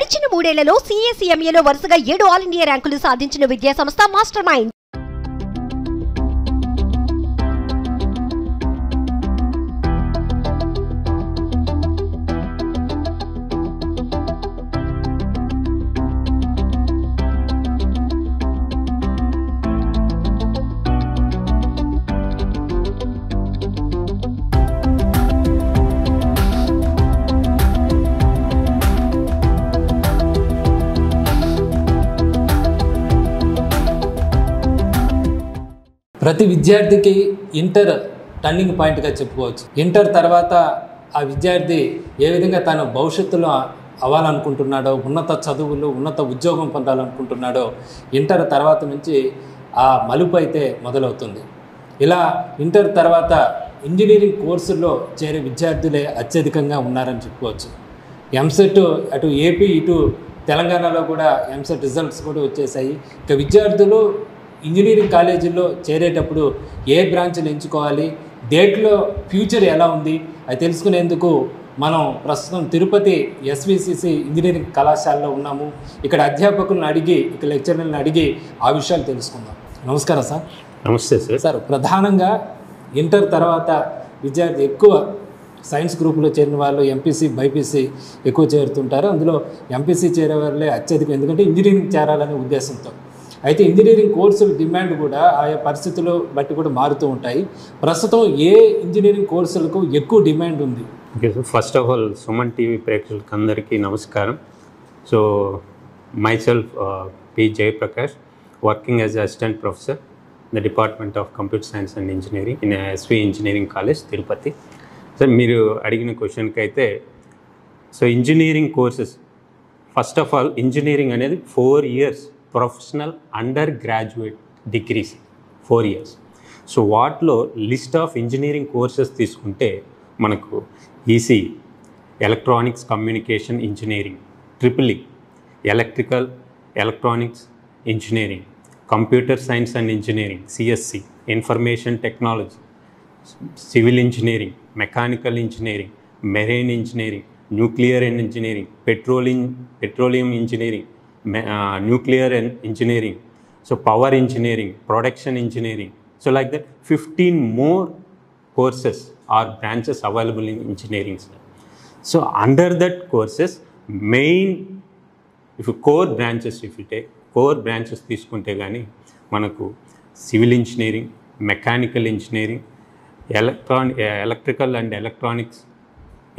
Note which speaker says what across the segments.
Speaker 1: గడిచిన 3 ఏళ్లలో CA/CMAలో వరుసగా 7 ఆల్ ఇండియా ర్యాంకులు సాధించిన విద్యా సంస్థ మాస్టర్ మైండ్.
Speaker 2: ప్రతి విద్యార్థికి ఇంటర్ టర్నింగ్ పాయింట్గా చెప్పుకోవచ్చు. ఇంటర్ తర్వాత ఆ విద్యార్థి ఏ విధంగా తన భవిష్యత్తులో అవ్వాలనుకుంటున్నాడో, ఉన్నత చదువులు, ఉన్నత ఉద్యోగం పొందాలనుకుంటున్నాడో ఇంటర్ తర్వాత నుంచి ఆ మలుపు అయితే మొదలవుతుంది. ఇలా ఇంటర్ తర్వాత ఇంజనీరింగ్ కోర్సుల్లో చేరే విద్యార్థులే అత్యధికంగా ఉన్నారని చెప్పుకోవచ్చు. ఎంసెట్ అటు ఏపీ ఇటు తెలంగాణలో కూడా ఎంసెట్ రిజల్ట్స్ కూడా వచ్చేసాయి. ఇక విద్యార్థులు ఇంజనీరింగ్ కాలేజీల్లో చేరేటప్పుడు ఏ బ్రాంచ్లు ఎంచుకోవాలి, దేంట్లో ఫ్యూచర్ ఎలా ఉంది అది తెలుసుకునేందుకు మనం ప్రస్తుతం తిరుపతి SVCC ఇంజనీరింగ్ కళాశాలలో ఉన్నాము. ఇక్కడ అధ్యాపకులను అడిగి, ఇక్కడ లెక్చరర్లను అడిగి ఆ విషయాలు తెలుసుకుందాం. నమస్కారం సార్.
Speaker 3: నమస్తే సార్.
Speaker 2: సార్, ప్రధానంగా ఇంటర్ తర్వాత విద్యార్థి ఎక్కువ సైన్స్ గ్రూప్లో చేరిన వాళ్ళు MPC, BIPC ఎక్కువ చేరుతుంటారు. అందులో MPC చేరే వాళ్ళే అత్యధికం, ఎందుకంటే ఇంజనీరింగ్ చేరాలనే ఉద్దేశంతో. అయితే ఇంజనీరింగ్ కోర్సుల డిమాండ్ కూడా ఆయా పరిస్థితులు బట్టి కూడా మారుతూ ఉంటాయి. ప్రస్తుతం ఏ ఇంజనీరింగ్ కోర్సులకు ఎక్కువ డిమాండ్ ఉంది?
Speaker 3: Okay sir, first of all Suman TV ప్రేక్షకులకు అందరికీ నమస్కారం. So myself P. Jayaprakash, working as assistant professor in the Department of Computer Science and Engineering in SV Engineering College, Tirupati. Sir, మీరు అడిగిన క్వశ్చన్కి అయితే, so engineering courses first of all engineering అనేది 4 years professional under graduate degrees 4 years. So వాటిలో list of engineering courses తీసుకుంటే మనకు EC, electronics communication engineering, EEE, electrical electronics engineering, computer science and engineering CSC, information technology, civil engineering, mechanical engineering, marine engineering, nuclear engineering, petroleum engineering, nuclear engineering, so power engineering, production engineering, so like that 15 more courses or branches available in engineering. So under that courses, main if you core branches, if you take core branches తీసుకుంటే కానీ మనకు civil engineering, mechanical engineering, electrical and electronics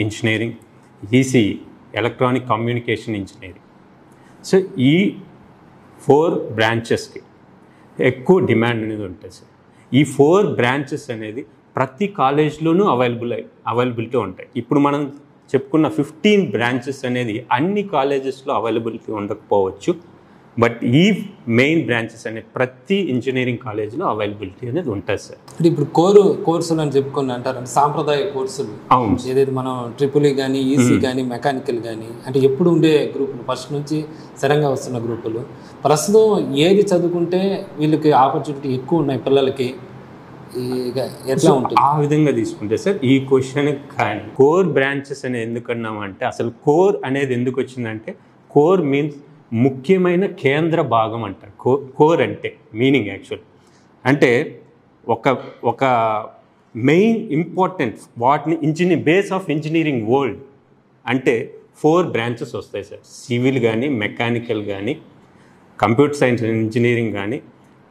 Speaker 3: engineering, ECE, electronic communication engineering. So ఈ 4 బ్రాంచెస్కి ఎక్కువ demand అనేది ఉంటుంది sir. ఈ 4 branches అనేది ప్రతి కాలేజ్లోనూ అవైలబిలిటీ ఉంటాయి. ఇప్పుడు మనం చెప్పుకున్న 15 బ్రాంచెస్ అనేది అన్ని కాలేజెస్లో అవైలబిలిటీ ఉండకపోవచ్చు, బట్ ఈ మెయిన్ బ్రాంచెస్ అనేది ప్రతి ఇంజనీరింగ్ కాలేజ్లో అవైలబిలిటీ అనేది ఉంటుంది సార్.
Speaker 2: అంటే ఇప్పుడు కోర్సులు అని చెప్పుకుని అంటారు, సాంప్రదాయ కోర్సులు.
Speaker 3: అవును,
Speaker 2: ఏదైతే మనం EEE కానీ, ఈసీ కానీ, మెకానికల్ కానీ, అంటే ఎప్పుడు ఉండే గ్రూపులు, ఫస్ట్ నుంచి స్థిరంగా వస్తున్న గ్రూపులు, ప్రస్తుతం ఏది చదువుకుంటే వీళ్ళకి ఆపర్చునిటీ ఎక్కువ ఉన్నాయి పిల్లలకి, ఎట్లా ఉంటుంది?
Speaker 3: ఆ విధంగా తీసుకుంటే సార్, ఈ క్వశ్చన్ కానీ కోర్ బ్రాంచెస్ అనేది ఎందుకన్నామంటే, అసలు కోర్ అనేది ఎందుకు వచ్చిందంటే, కోర్ మీన్స్ ముఖ్యమైన కేంద్ర భాగం అంటారు. కోర్ అంటే మీనింగ్ యాక్చువల్ అంటే ఒక మెయిన్ ఇంపార్టెంట్ వాటిని బేస్ ఆఫ్ ఇంజనీరింగ్ వరల్డ్ అంటే 4 బ్రాంచెస్ వస్తాయి సార్. సివిల్ కానీ, మెకానికల్ కానీ, కంప్యూటర్ సైన్స్ ఇంజనీరింగ్ కానీ,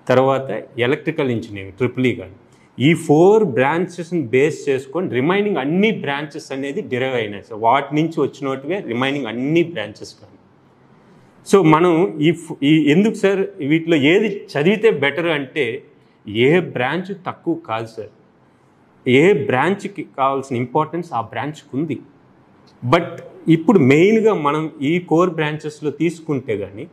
Speaker 3: తర్వాత ఎలక్ట్రికల్ ఇంజనీరింగ్ EEE కానీ. ఈ 4 బ్రాంచెస్ని బేస్ చేసుకొని రిమైనింగ్ అన్ని బ్రాంచెస్ అనేది డిరైవ్ అయినాయి సార్. వాటి నుంచి వచ్చినట్టుగా రిమైనింగ్ అన్ని బ్రాంచెస్ కానీ. సో మనం ఈ ఎందుకు సార్ వీటిలో ఏది చదివితే బెటర్ అంటే, ఏ బ్రాంచ్ తక్కువ కాదు సార్. ఏ బ్రాంచ్కి కావాల్సిన ఇంపార్టెన్స్ ఆ బ్రాంచ్కి ఉంది. బట్ ఇప్పుడు మెయిన్గా మనం ఈ కోర్ బ్రాంచెస్లో తీసుకుంటే కానీ,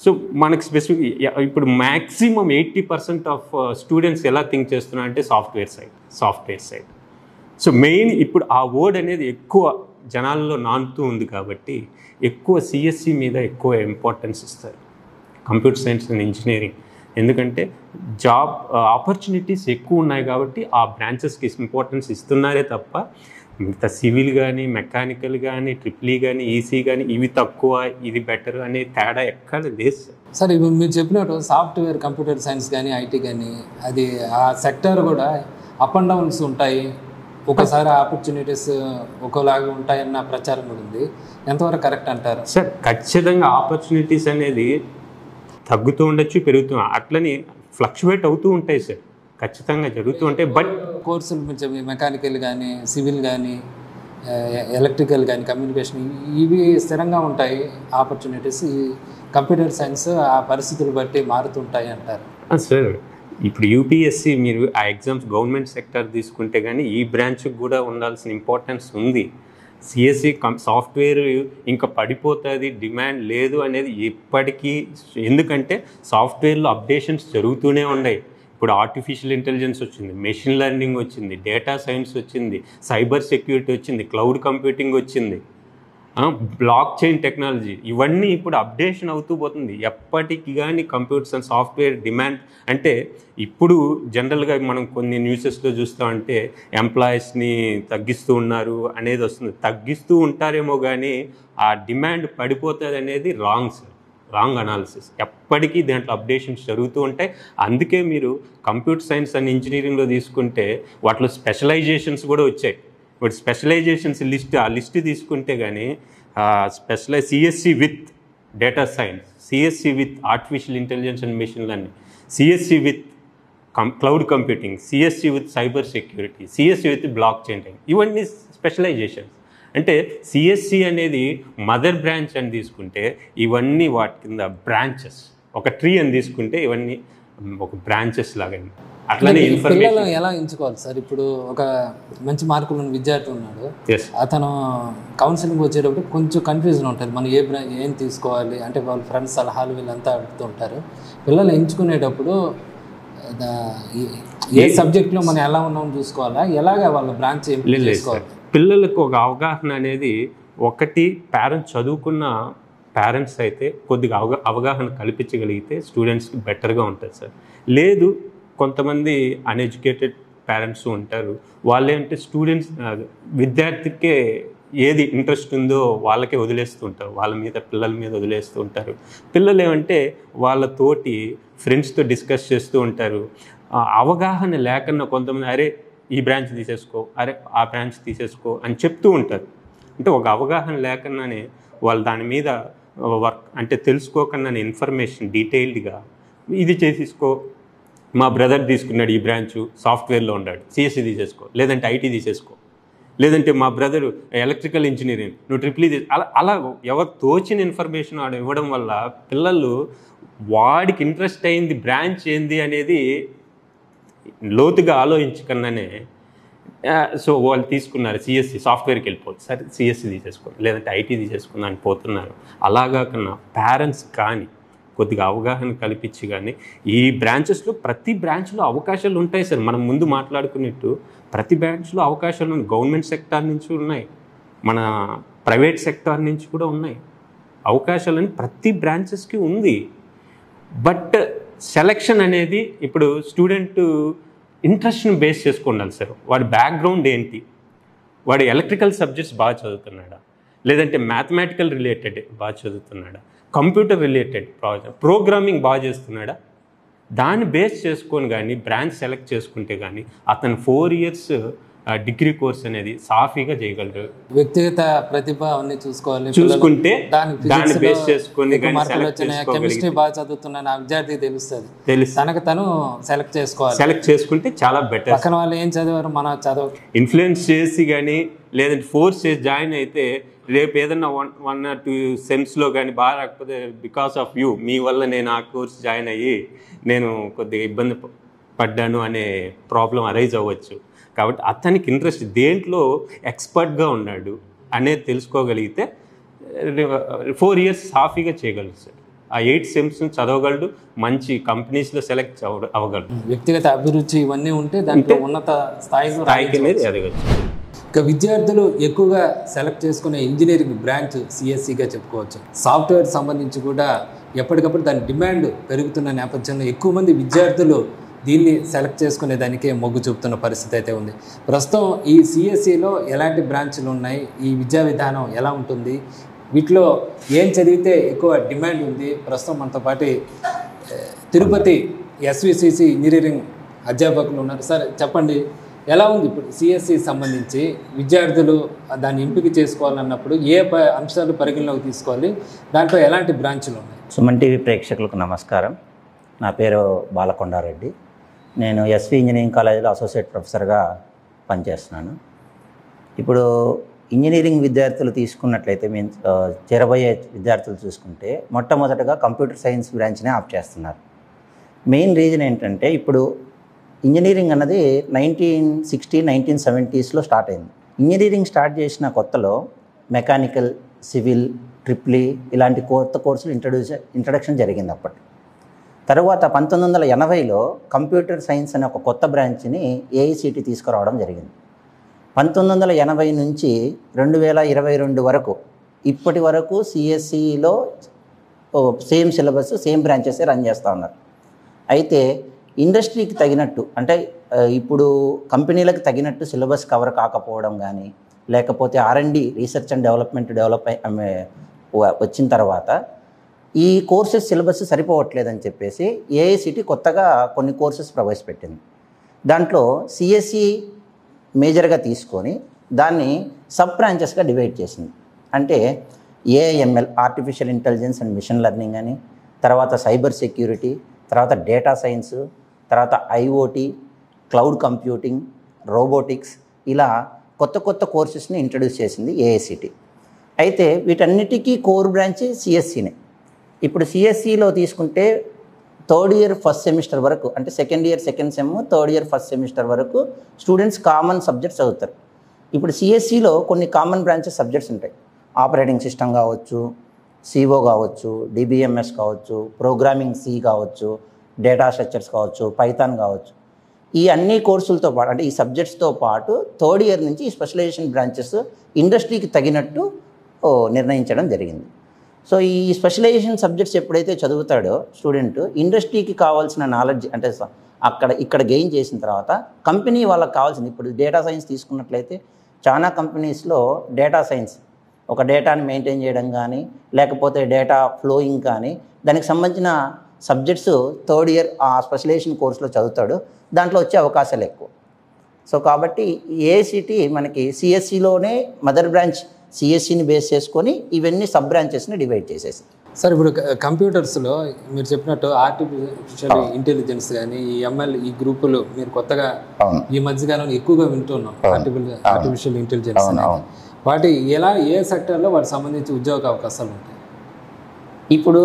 Speaker 3: సో మనకు స్పెసిఫిక్ ఇప్పుడు మ్యాక్సిమం 80% ఆఫ్ స్టూడెంట్స్ ఎలా థింక్ చేస్తున్నారు అంటే సాఫ్ట్వేర్ సైడ్. సో మెయిన్ ఇప్పుడు ఆ వర్డ్ అనేది ఎక్కువ జనాల్లో నానుతూ ఉంది కాబట్టి ఎక్కువ CSC మీద ఎక్కువ ఇంపార్టెన్స్ ఇస్తారు, కంప్యూటర్ సైన్స్ అండ్ ఇంజనీరింగ్. ఎందుకంటే జాబ్ ఆపర్చునిటీస్ ఎక్కువ ఉన్నాయి కాబట్టి ఆ బ్రాంచెస్కి ఇంపార్టెన్స్ ఇస్తున్నారే తప్ప మిగతా సివిల్ కానీ, మెకానికల్ కానీ, ట్రిపుల్ ఈ కానీ, ఈసీ కానీ ఇవి తక్కువ, ఇది బెటర్ అనే తేడా ఎక్కడ లేదు సార్.
Speaker 2: సార్ ఇప్పుడు మీరు చెప్పినట్టు సాఫ్ట్వేర్, కంప్యూటర్ సైన్స్ కానీ, ఐటీ కానీ, అది ఆ సెక్టర్ కూడా అప్ అండ్ డౌన్స్ ఉంటాయి. ఒకసారి ఆపర్చునిటీస్ ఒకలాగా ఉంటాయన్న ప్రచారం కూడా ఉంది. ఎంతవరకు కరెక్ట్ అంటారు
Speaker 3: సార్? ఖచ్చితంగా ఆపర్చునిటీస్ అనేది తగ్గుతూ ఉండొచ్చు, పెరుగుతూ, అట్లని ఫ్లక్చువేట్ అవుతూ ఉంటాయి సార్, ఖచ్చితంగా జరుగుతూ ఉంటాయి. బట్
Speaker 2: కోర్సులు మీరు మెకానికల్ కానీ, సివిల్ కానీ, ఎలక్ట్రికల్ కానీ, కమ్యూనికేషన్ ఇవి స్థిరంగా ఉంటాయి ఆపర్చునిటీస్. ఈ కంప్యూటర్ సైన్స్ ఆ పరిస్థితులు బట్టి మారుతుంటాయి అంటారు
Speaker 3: సార్. ఇప్పుడు యూపీఎస్సి మీరు ఆ ఎగ్జామ్స్ గవర్నమెంట్ సెక్టర్ తీసుకుంటే కానీ ఈ బ్రాంచ్కి కూడా ఉండాల్సిన ఇంపార్టెన్స్ ఉంది. సిఎస్సి సాఫ్ట్వేర్ ఇంకా పడిపోతుంది, డిమాండ్ లేదు అనేది ఎప్పటికీ. ఎందుకంటే సాఫ్ట్వేర్లో అప్డేషన్స్ జరుగుతూనే ఉన్నాయి. ఇప్పుడు ఆర్టిఫిషియల్ ఇంటెలిజెన్స్ వచ్చింది, మెషిన్ లెర్నింగ్ వచ్చింది, డేటా సైన్స్ వచ్చింది, సైబర్ సెక్యూరిటీ వచ్చింది, క్లౌడ్ కంప్యూటింగ్ వచ్చింది, బ్లాక్ చైన్ టెక్నాలజీ, ఇవన్నీ ఇప్పుడు అప్డేషన్ అవుతూ పోతుంది. ఎప్పటికీ కానీ కంప్యూటర్స్ అండ్ సాఫ్ట్వేర్ డిమాండ్ అంటే ఇప్పుడు జనరల్గా మనం కొన్ని న్యూసెస్లో చూస్తామంటే ఎంప్లాయీస్ని తగ్గిస్తూ ఉన్నారు అనేది వస్తుంది. తగ్గిస్తూ ఉంటారేమో కానీ ఆ డిమాండ్ పడిపోతుంది అనేది రాంగ్ సార్, రాంగ్ అనాలిసిస్. ఎప్పటికీ దాంట్లో అప్డేషన్స్ జరుగుతూ ఉంటాయి. అందుకే మీరు కంప్యూటర్ సైన్స్ అండ్ ఇంజనీరింగ్లో తీసుకుంటే వాటిలో స్పెషలైజేషన్స్ కూడా వచ్చాయి. ఇప్పుడు స్పెషలైజేషన్స్ ఆ లిస్ట్ తీసుకుంటే కానీ CSC with data science, CSC with artificial intelligence and machine learning, CSC with cloud computing, CSC with cyber security, CSC with block chain, ఇవన్నీ స్పెషలైజేషన్స్. అంటే సిఎస్సి అనేది మదర్ బ్రాంచ్ అని తీసుకుంటే ఇవన్నీ వాటి కింద బ్రాంచెస్. ఒక ట్రీ అని తీసుకుంటే ఇవన్నీ ఒక బ్రాంచెస్ లాగా. అట్లనే
Speaker 2: పిల్లలు ఎలా ఎంచుకోవాలి సార్? ఇప్పుడు ఒక మంచి మార్కులు ఉన్న విద్యార్థి ఉన్నాడు, అతను కౌన్సిలింగ్ వచ్చేటప్పుడు కొంచెం కన్ఫ్యూజన్ ఉంటుంది. మనం ఏం తీసుకోవాలి అంటే వాళ్ళ ఫ్రెండ్స్ సలహాలు వీళ్ళంతా అడుగుతూ ఉంటారు. పిల్లలు ఎంచుకునేటప్పుడు ఏ సబ్జెక్ట్లో మనం ఎలా ఉన్నామని చూసుకోవాలా, ఎలాగ వాళ్ళ బ్రాంచ్ చేసుకోవాలి?
Speaker 3: పిల్లలకు ఒక అవగాహన అనేది ఒకటి, పేరెంట్స్ చదువుకున్న పేరెంట్స్ అయితే కొద్దిగా అవగాహన కల్పించగలిగితే స్టూడెంట్స్కి బెటర్గా ఉంటుంది సార్. లేదు కొంతమంది అన్ఎడ్యుకేటెడ్ పేరెంట్స్ ఉంటారు, వాళ్ళేంటే స్టూడెంట్స్ విద్యార్థికే ఏది ఇంట్రెస్ట్ ఉందో వాళ్ళకే వదిలేస్తూ ఉంటారు, వాళ్ళ మీద పిల్లల మీద వదిలేస్తూ ఉంటారు. పిల్లలు ఏమంటే వాళ్ళతోటి ఫ్రెండ్స్తో డిస్కస్ చేస్తూ ఉంటారు. అవగాహన లేకుండా కొంతమంది అరే ఈ బ్రాంచ్ తీసేసుకో, అరే ఆ బ్రాంచ్ తీసేసుకో అని చెప్తూ ఉంటారు. అంటే ఒక అవగాహన లేకుండానే వాళ్ళు దాని మీద వర్క్ అంటే తెలుసుకోకుండా ఇన్ఫర్మేషన్ డీటెయిల్డ్గా ఇది చేసేసుకో, మా బ్రదర్ తీసుకున్నాడు ఈ బ్రాంచు సాఫ్ట్వేర్లో ఉన్నాడు సిఎస్సి తీసేసుకో, లేదంటే ఐటీ తీసేసుకో, లేదంటే మా బ్రదరు ఎలక్ట్రికల్ ఇంజనీరింగ్ నువ్వు ట్రిపుల్ ఈ అలా ఎవరు తోచిన ఇన్ఫర్మేషన్ వాడు ఇవ్వడం వల్ల పిల్లలు వాడికి ఇంట్రెస్ట్ అయింది బ్రాంచ్ ఏంది అనేది లోతుగా ఆలోచించకుండానే సో వాళ్ళు తీసుకున్నారు సిఎస్సి సాఫ్ట్వేర్కి వెళ్ళిపోతుంది, సరే సిఎస్సి తీసేసుకో లేదంటే ఐటీ తీసేసుకుందా అని పోతున్నారు. అలాగా కన్నా పేరెంట్స్ కానీ కొద్దిగా అవగాహన కల్పించి కానీ ఈ బ్రాంచెస్లో ప్రతి బ్రాంచ్లో అవకాశాలు ఉంటాయి సార్. మనం ముందు మాట్లాడుకున్నట్టు ప్రతి బ్రాంచ్లో అవకాశాలు ఉన్నాయి. గవర్నమెంట్ సెక్టార్ నుంచి ఉన్నాయి, మన ప్రైవేట్ సెక్టార్ నుంచి కూడా ఉన్నాయి. అవకాశాలని ప్రతి బ్రాంచెస్కి ఉంది. బట్ సెలక్షన్ అనేది ఇప్పుడు స్టూడెంట్ ఇంట్రెస్ట్ని బేస్ చేసుకుండాలి సార్. వాడి బ్యాక్గ్రౌండ్ ఏంటి, వాడు ఎలక్ట్రికల్ సబ్జెక్ట్స్ బాగా చదువుతున్నాడా, లేదంటే మ్యాథమెటికల్ రిలేటెడ్ బాగా చదువుతున్నాడా, కంప్యూటర్ రిలేటెడ్ ప్రోగ్రామింగ్ బాగా చేస్తున్నాడా, దాన్ని బేస్ చేసుకొని కానీ బ్రాంచ్ సెలెక్ట్ చేసుకుంటే కానీ అతను 4 years డిగ్రీ కోర్స్ అనేది సాఫీగా చేయగలరు.
Speaker 2: వ్యక్తిగత ప్రతిభ అన్ని
Speaker 3: చూసుకుంటే దాన్ని బేస్ చేసుకొని
Speaker 2: కెమిస్ట్రీ బాగా చదువుతున్నా నా విద్యార్థికి తెలుస్తుంది, తనకు తను సెలెక్ట్
Speaker 3: చేసుకుంటే చాలా బెటర్.
Speaker 2: పక్కన వాళ్ళు ఏం చదివారు మన చదువు
Speaker 3: ఇన్ఫ్లుయెన్స్ చేసి కానీ లేదంటే ఫోర్స్ చేసి జాయిన్ అయితే రేపు ఏదన్నా 1 or 2 సెమ్స్లో కానీ బాగా రాకపోతే బికాస్ ఆఫ్ యూ, మీ వల్ల నేను ఆ కోర్స్ జాయిన్ అయ్యి నేను కొద్దిగా ఇబ్బంది పడ్డాను అనే ప్రాబ్లం అరైజ్ అవ్వచ్చు. కాబట్టి అతనికి ఇంట్రెస్ట్ దేంట్లో ఎక్స్పర్ట్గా ఉన్నాడు అనేది తెలుసుకోగలిగితే 4 years సాఫీగా చేయగలరు సార్. ఆ 8 సెమ్స్ చదవగలడు, మంచి కంపెనీస్లో సెలెక్ట్ అవ్వగలడు.
Speaker 2: వ్యక్తిగత అభిరుచి ఇవన్నీ ఉంటే దాంట్లో ఉన్నత స్థాయికి
Speaker 3: అనేది ఎదగచ్చు.
Speaker 2: ఇక విద్యార్థులు ఎక్కువగా సెలెక్ట్ చేసుకునే ఇంజనీరింగ్ బ్రాంచ్ సిఎస్సిగా చెప్పుకోవచ్చు. సాఫ్ట్వేర్ సంబంధించి కూడా ఎప్పటికప్పుడు దాని డిమాండ్ పెరుగుతున్న నేపథ్యంలో ఎక్కువ మంది విద్యార్థులు దీన్ని సెలెక్ట్ చేసుకునే దానికే మొగ్గు చూపుతున్న పరిస్థితి అయితే ఉంది. ప్రస్తుతం ఈ సిఎస్సిలో ఎలాంటి బ్రాంచ్లు ఉన్నాయి, ఈ విద్యా విధానం ఎలా ఉంటుంది, వీటిలో ఏం చదివితే ఎక్కువ డిమాండ్ ఉంది? ప్రస్తుతం మనతో పాటు తిరుపతి ఎస్విసిసి ఇంజనీరింగ్ అధ్యాపకులు ఉన్నారు. సార్ చెప్పండి, ఎలా ఉంది ఇప్పుడు సిఎస్సి సంబంధించి విద్యార్థులు దాన్ని ఎంపిక చేసుకోవాలన్నప్పుడు ఏ అంశాలు పరిగణలోకి తీసుకోవాలి, దాంట్లో ఎలాంటి బ్రాంచ్లు ఉన్నాయి?
Speaker 4: సుమన్ టీవీ ప్రేక్షకులకు నమస్కారం. నా పేరు బాలకొండారెడ్డి. నేను ఎస్వి ఇంజనీరింగ్ కాలేజీలో అసోసియేట్ ప్రొఫెసర్గా పనిచేస్తున్నాను. ఇప్పుడు ఇంజనీరింగ్ విద్యార్థులు తీసుకున్నట్లయితే చేరబోయే విద్యార్థులు చూసుకుంటే మొట్టమొదటగా కంప్యూటర్ సైన్స్ బ్రాంచ్నే ఆప్ చేస్తున్నారు. మెయిన్ రీజన్ ఏంటంటే ఇప్పుడు ఇంజనీరింగ్ అన్నది 1960, 1970స్లో స్టార్ట్ అయింది. ఇంజనీరింగ్ స్టార్ట్ చేసిన కొత్తలో మెకానికల్, సివిల్, ట్రిప్లీ ఇలాంటి కొత్త కోర్సులు ఇంట్రడక్షన్ జరిగింది అప్పటి. తర్వాత 1980లో కంప్యూటర్ సైన్స్ అనే ఒక కొత్త బ్రాంచ్ని ఏఐసిటి తీసుకురావడం జరిగింది. 1980 నుంచి 2022 వరకు ఇప్పటి వరకు సిఎస్సిలో సేమ్ సిలబస్, సేమ్ బ్రాంచెసే రన్ చేస్తూ ఉన్నారు. అయితే ఇండస్ట్రీకి తగినట్టు, అంటే ఇప్పుడు కంపెనీలకు తగినట్టు సిలబస్ కవర్ కాకపోవడం కానీ, లేకపోతే R&D రీసెర్చ్ అండ్ డెవలప్మెంట్ వచ్చిన తర్వాత ఈ కోర్సెస్ సిలబస్ సరిపోవట్లేదని చెప్పేసి ఏఐసిటి కొత్తగా కొన్ని కోర్సెస్ ప్రవేశపెట్టింది. దాంట్లో సిఎస్సి మేజర్గా తీసుకొని దాన్ని సబ్ బ్రాంచెస్గా డివైడ్ చేసింది. అంటే AIML, artificial intelligence and machine learning అని, తర్వాత సైబర్ సెక్యూరిటీ, తర్వాత డేటా సైన్స్, తర్వాత ఐఓటీ, క్లౌడ్ కంప్యూటింగ్, రోబోటిక్స్, ఇలా కొత్త కొత్త కోర్సెస్ని ఇంట్రడ్యూస్ చేసింది ఏఐసిటి. అయితే వీటన్నిటికీ కోర్ బ్రాంచ్ సిఎస్సినే. ఇప్పుడు సిఎస్సిలో తీసుకుంటే థర్డ్ ఇయర్ ఫస్ట్ సెమిస్టర్ వరకు, అంటే second year second sem, third year first semester వరకు స్టూడెంట్స్ కామన్ సబ్జెక్ట్స్ చదువుతారు. ఇప్పుడు సిఎస్సిలో కొన్ని కామన్ బ్రాంచెస్ సబ్జెక్ట్స్ ఉంటాయి. ఆపరేటింగ్ సిస్టమ్ కావచ్చు, సిఓ కావచ్చు, డిబిఎంఎస్ కావచ్చు, ప్రోగ్రామింగ్ సి కావచ్చు, డేటా స్ట్రక్చర్స్ కావచ్చు, పైథాన్ కావచ్చు. ఈ అన్ని కోర్సులతో పాటు, అంటే ఈ సబ్జెక్ట్స్తో పాటు థర్డ్ ఇయర్ నుంచి ఈ స్పెషలైజేషన్ బ్రాంచెస్ ఇండస్ట్రీకి తగినట్టు నిర్ణయించడం జరిగింది. సో ఈ స్పెషలైజేషన్ సబ్జెక్ట్స్ ఎప్పుడైతే చదువుతాడో స్టూడెంట్, ఇండస్ట్రీకి కావాల్సిన నాలెడ్జ్ అంటే ఇక్కడ గెయిన్ చేసిన తర్వాత కంపెనీ వాళ్ళకి కావాల్సింది, ఇప్పుడు డేటా సైన్స్ తీసుకున్నట్లయితే చాలా కంపెనీస్లో డేటా సైన్స్, ఒక డేటాని మెయింటైన్ చేయడం కానీ, లేకపోతే డేటా ఫ్లోయింగ్ కానీ, దానికి సంబంధించిన సబ్జెక్ట్స్ థర్డ్ ఇయర్ ఆ స్పెషలైజేషన్ కోర్సులో చదువుతాడు. దాంట్లో వచ్చే అవకాశాలు ఎక్కువ. సో కాబట్టి ఏఐసిటి మనకి సిఎస్సిలోనే మదర్ బ్రాంచ్ సిఎస్సిని బేస్ చేసుకొని ఇవన్నీ సబ్ బ్రాంచెస్ని డివైడ్ చేసేసి.
Speaker 2: సార్ ఇప్పుడు కంప్యూటర్స్లో మీరు చెప్పినట్టు ఆర్టిఫిషియల్ ఇంటెలిజెన్స్ కానీ, ఈ ఎంఎల్, ఈ గ్రూపులు మీరు కొత్తగా ఈ మధ్యకాలంలో ఎక్కువగా వింటున్నాం. ఆర్టిఫిషియల్ ఇంటెలిజెన్స్ వాటి ఏ సెక్టర్లో వాటికి సంబంధించి ఉద్యోగ అవకాశాలు ఉంటాయి?
Speaker 4: ఇప్పుడు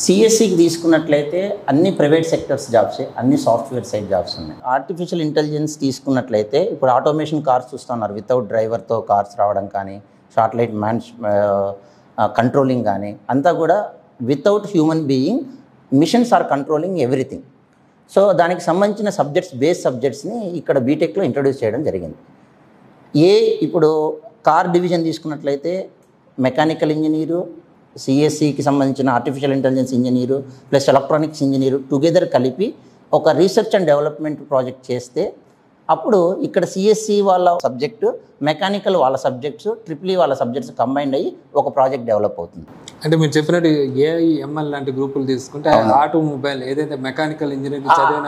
Speaker 4: సిఎస్సికి తీసుకున్నట్లయితే అన్ని ప్రైవేట్ సెక్టర్స్ జాబ్సే, అన్ని సాఫ్ట్వేర్ సైడ్ జాబ్స్ ఉన్నాయి. ఆర్టిఫిషియల్ ఇంటెలిజెన్స్ తీసుకున్నట్లయితే ఇప్పుడు ఆటోమేషన్ కార్స్ చూస్తున్నారు, వితౌట్ డ్రైవర్తో కార్స్ రావడం కానీ, శాటిలైట్ కంట్రోలింగ్ కానీ, అంతా కూడా without human being machines are controlling everything. So దానికి సంబంధించిన సబ్జెక్ట్స్, బేస్ సబ్జెక్ట్స్ని ఇక్కడ బీటెక్లో ఇంట్రడ్యూస్ చేయడం జరిగింది. ఇప్పుడు కార్ డివిజన్ తీసుకున్నట్లయితే మెకానికల్ ఇంజనీరు, సిఎస్సికి సంబంధించిన artificial intelligence engineer plus electronics engineer together కలిపి ఒక రీసెర్చ్ అండ్ డెవలప్మెంట్ ప్రాజెక్ట్ చేస్తే అప్పుడు ఇక్కడ సిఎస్సి వాళ్ళ సబ్జెక్టు, మెకానికల్ వాళ్ళ సబ్జెక్ట్స్, ట్రిప్లీ వాళ్ళ సబ్జెక్ట్స్ కంబైండ్ అయ్యి ఒక ప్రాజెక్ట్ డెవలప్ అవుతుంది.
Speaker 2: అంటే మీరు చెప్పినట్టు ఏఐఎంఎల్ లాంటి గ్రూపులు తీసుకుంటే ఆటోమొబైల్ ఏదైతే మెకానికల్ ఇంజనీరింగ్ చదివిన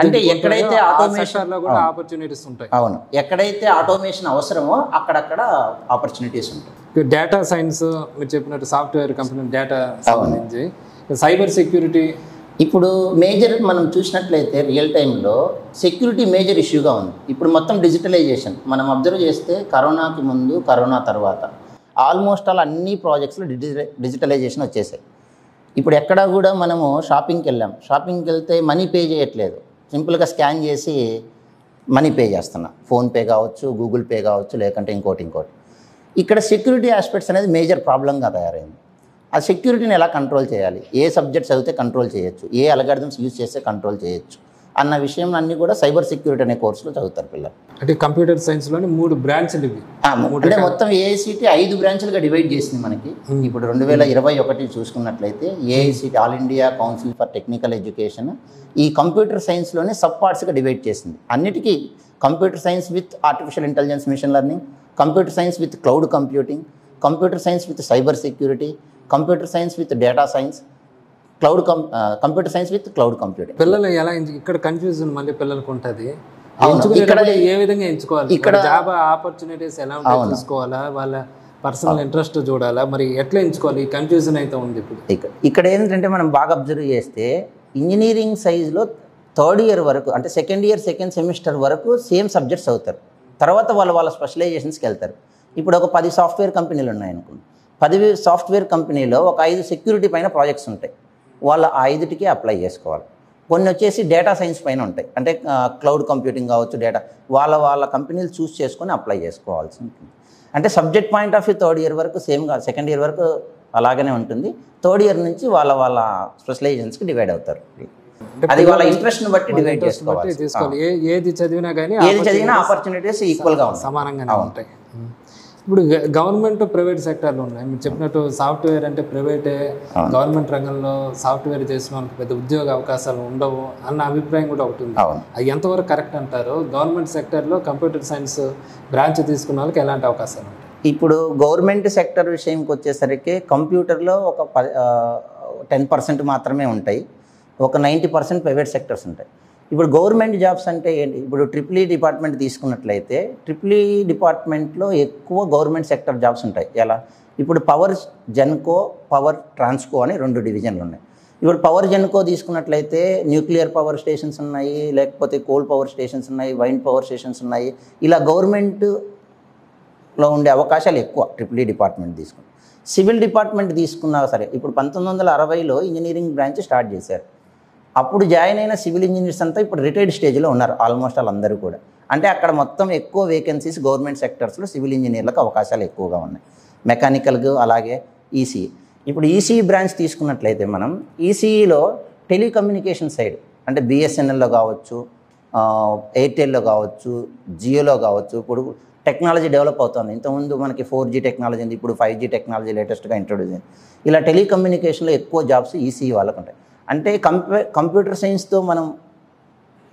Speaker 4: అంటే ఎక్కడైతే ఆటోమేషన్లో
Speaker 2: కూడా ఆపర్చునిటీస్ ఉంటాయి.
Speaker 4: అవును, ఎక్కడైతే ఆటోమేషన్ అవసరమో అక్కడక్కడ ఆపర్చునిటీస్ ఉంటాయి.
Speaker 2: డేటా సైన్స్ మీరు చెప్పినట్టు సాఫ్ట్వేర్ కంపెనీ డేటా సంబంధించి, సైబర్ సెక్యూరిటీ,
Speaker 4: ఇప్పుడు మేజర్ మనం చూసినట్లయితే రియల్ టైంలో సెక్యూరిటీ మేజర్ ఇష్యూగా ఉంది. ఇప్పుడు మొత్తం డిజిటలైజేషన్ మనం అబ్జర్వ్ చేస్తే కరోనాకి ముందు, కరోనా తర్వాత ఆల్మోస్ట్ అన్ని ప్రాజెక్ట్స్లో డిజిటలైజేషన్ వచ్చేసాయి. ఇప్పుడు ఎక్కడా కూడా మనము షాపింగ్కి వెళ్ళాం, షాపింగ్కి వెళ్తే మనీ పే చేయట్లేదు, సింపుల్గా స్కాన్ చేసి మనీ పే చేస్తున్నా. ఫోన్పే కావచ్చు, గూగుల్ పే కావచ్చు, లేకుంటే ఇంకోటి. ఇక్కడ సెక్యూరిటీ ఆస్పెక్ట్స్ అనేది మేజర్ ప్రాబ్లంగా తయారైంది. ఆ సెక్యూరిటీని ఎలా కంట్రోల్ చేయాలి, ఏ సబ్జెక్ట్స్ చదివితే కంట్రోల్ చేయొచ్చు, ఏ అల్గారిథమ్స్ యూజ్ చేస్తే కంట్రోల్ చేయొచ్చు అన్న విషయం అన్నీ కూడా సైబర్ సెక్యూరిటీ అనే కోర్సులో చదువుతారు పిల్లలు.
Speaker 2: అంటే కంప్యూటర్ సైన్స్లోని 3 బ్రాంచ్లు ఇవి.
Speaker 4: అంటే మొత్తం ఏఐసిటి 5 బ్రాంచ్లుగా డివైడ్ చేసింది మనకి. ఇప్పుడు 2021 చూసుకున్నట్లయితే AICT all India council for technical education ఈ కంప్యూటర్ సైన్స్లోనే సబ్ పార్ట్స్గా డివైడ్ చేసింది. అన్నిటికీ computer science with artificial intelligence, machine learning, computer science with cloud computing, computer science with cyber security, computer science with data science, computer science with cloud computing.
Speaker 2: పిల్లలు ఎలా ఇక్కడ confusion మళ్ళీ పిల్లలకు ఉంటుంది.
Speaker 4: ఇక్కడ
Speaker 2: ఏ విధంగా ఎంచుకోవాలి, ఇక్కడ జాబ్ ఆపర్చునిటీస్ ఎలా ఉంటాయి చూసుకోవాలా, వాళ్ళ పర్సనల్ ఇంట్రెస్ట్ చూడాలా, మరి ఎట్లా ఎంచుకోవాలి, ఈ కన్ఫ్యూజన్ అయితే ఉంది ఇప్పుడు.
Speaker 4: ఇక్కడ ఏంటంటే మనం బాగా అబ్జర్వ్ చేస్తే ఇంజనీరింగ్ సైజ్లో 3rd ఇయర్ వరకు అంటే 2nd ఇయర్ 2nd సెమిస్టర్ వరకు సేమ్ సబ్జెక్ట్స్ అవుతారు. తర్వాత వాళ్ళ స్పెషలైజేషన్స్కి వెళ్తారు. ఇప్పుడు ఒక 10 సాఫ్ట్వేర్ కంపెనీలు ఉన్నాయనుకోండి, 10 సాఫ్ట్వేర్ కంపెనీలో ఒక 5 సెక్యూరిటీ పైన ప్రాజెక్ట్స్ ఉంటాయి. వాళ్ళ 5టికి అప్లై చేసుకోవాలి. కొన్ని వచ్చేసి డేటా సైన్స్ పైన ఉంటాయి, అంటే క్లౌడ్ కంప్యూటింగ్ కావచ్చు, డేటా వాళ్ళ కంపెనీలు చూస్ చేసుకొని అప్లై చేసుకోవాల్సి ఉంటుంది. అంటే subject point of view 3rd year వరకు సేమ్ కాదు, 2nd ఇయర్ వరకు అలాగనే ఉంటుంది. 3rd ఇయర్ నుంచి వాళ్ళ స్పెషలైజేషన్స్కి డివైడ్ అవుతారు. అది వాళ్ళ ఇంట్రెస్ట్ని బట్టి డివైడ్ చేసుకోవాలి.
Speaker 2: ఏది చదివినా కానీ
Speaker 4: ఆపర్చునిటీస్ ఈక్వల్గా
Speaker 2: సమానంగానే ఉంటాయి. ఇప్పుడు గవర్నమెంట్ ప్రైవేట్ సెక్టర్లు ఉన్నాయి. మీరు చెప్పినట్టు సాఫ్ట్వేర్ అంటే ప్రైవేటే, గవర్నమెంట్ రంగంలో సాఫ్ట్వేర్ చేసిన వాళ్ళకి పెద్ద ఉద్యోగ అవకాశాలు ఉండవు అన్న అభిప్రాయం కూడా ఒకటి ఉంది. అది ఎంతవరకు కరెక్ట్ అంటారు? గవర్నమెంట్ సెక్టర్లో కంప్యూటర్ సైన్స్ బ్రాంచ్ తీసుకున్న వాళ్ళకి ఎలాంటి అవకాశాలు ఉంటాయి?
Speaker 4: ఇప్పుడు గవర్నమెంట్ సెక్టర్ విషయంకి వచ్చేసరికి కంప్యూటర్లో ఒక 10% మాత్రమే ఉంటాయి, ఒక 90% ప్రైవేట్ సెక్టర్స్ ఉంటాయి. ఇప్పుడు గవర్నమెంట్ జాబ్స్ అంటే ఏంటి? ఇప్పుడు EEE డిపార్ట్మెంట్ తీసుకున్నట్లయితే EEE డిపార్ట్మెంట్లో ఎక్కువ గవర్నమెంట్ సెక్టర్ జాబ్స్ ఉంటాయి. ఎలా? ఇప్పుడు పవర్ జెన్కో, పవర్ ట్రాన్స్కో అని 2 డివిజన్లు ఉన్నాయి. ఇప్పుడు పవర్ జెన్కో తీసుకున్నట్లయితే న్యూక్లియర్ పవర్ స్టేషన్స్ ఉన్నాయి, లేకపోతే కోల్ పవర్ స్టేషన్స్ ఉన్నాయి, వైండ్ పవర్ స్టేషన్స్ ఉన్నాయి. ఇలా గవర్నమెంట్లో ఉండే అవకాశాలు ఎక్కువ EEE డిపార్ట్మెంట్ తీసుకుని. సివిల్ డిపార్ట్మెంట్ తీసుకున్నా సరే, ఇప్పుడు 1960లో ఇంజనీరింగ్ బ్రాంచ్ స్టార్ట్ చేశారు. అప్పుడు జాయిన్ అయిన సివిల్ ఇంజనీర్స్ అంతా ఇప్పుడు రిటైర్డ్ స్టేజ్లో ఉన్నారు ఆల్మోస్ట్ వాళ్ళందరూ కూడా. అంటే అక్కడ మొత్తం ఎక్కువ వేకెన్సీస్ గవర్నమెంట్ సెక్టర్స్లో సివిల్ ఇంజనీర్లకు అవకాశాలు ఎక్కువగా ఉన్నాయి. మెకానికల్గా అలాగే ఈసీఈ. ఇప్పుడు ఈసీఈ బ్రాంచ్ తీసుకున్నట్లయితే మనం ఈసీఈలో టెలికమ్యూనికేషన్ సైడ్ అంటే బిఎస్ఎన్ఎల్లో కావచ్చు, ఎయిర్టెల్లో కావచ్చు, జియోలో కావచ్చు. ఇప్పుడు టెక్నాలజీ డెవలప్ అవుతుంది. ఇంతకుముందు మనకి 4G టెక్నాలజీ ఉంది, ఇప్పుడు 5G టెక్నాలజీ లేటెస్ట్గా ఇంట్రొడ్యూస్ అయింది. ఇలా టెలికమ్యూనికేషన్లో ఎక్కువ జాబ్స్ ఈసీఈ వాళ్ళకు ఉంటాయి. అంటే కంప్యూటర్ సైన్స్తో మనం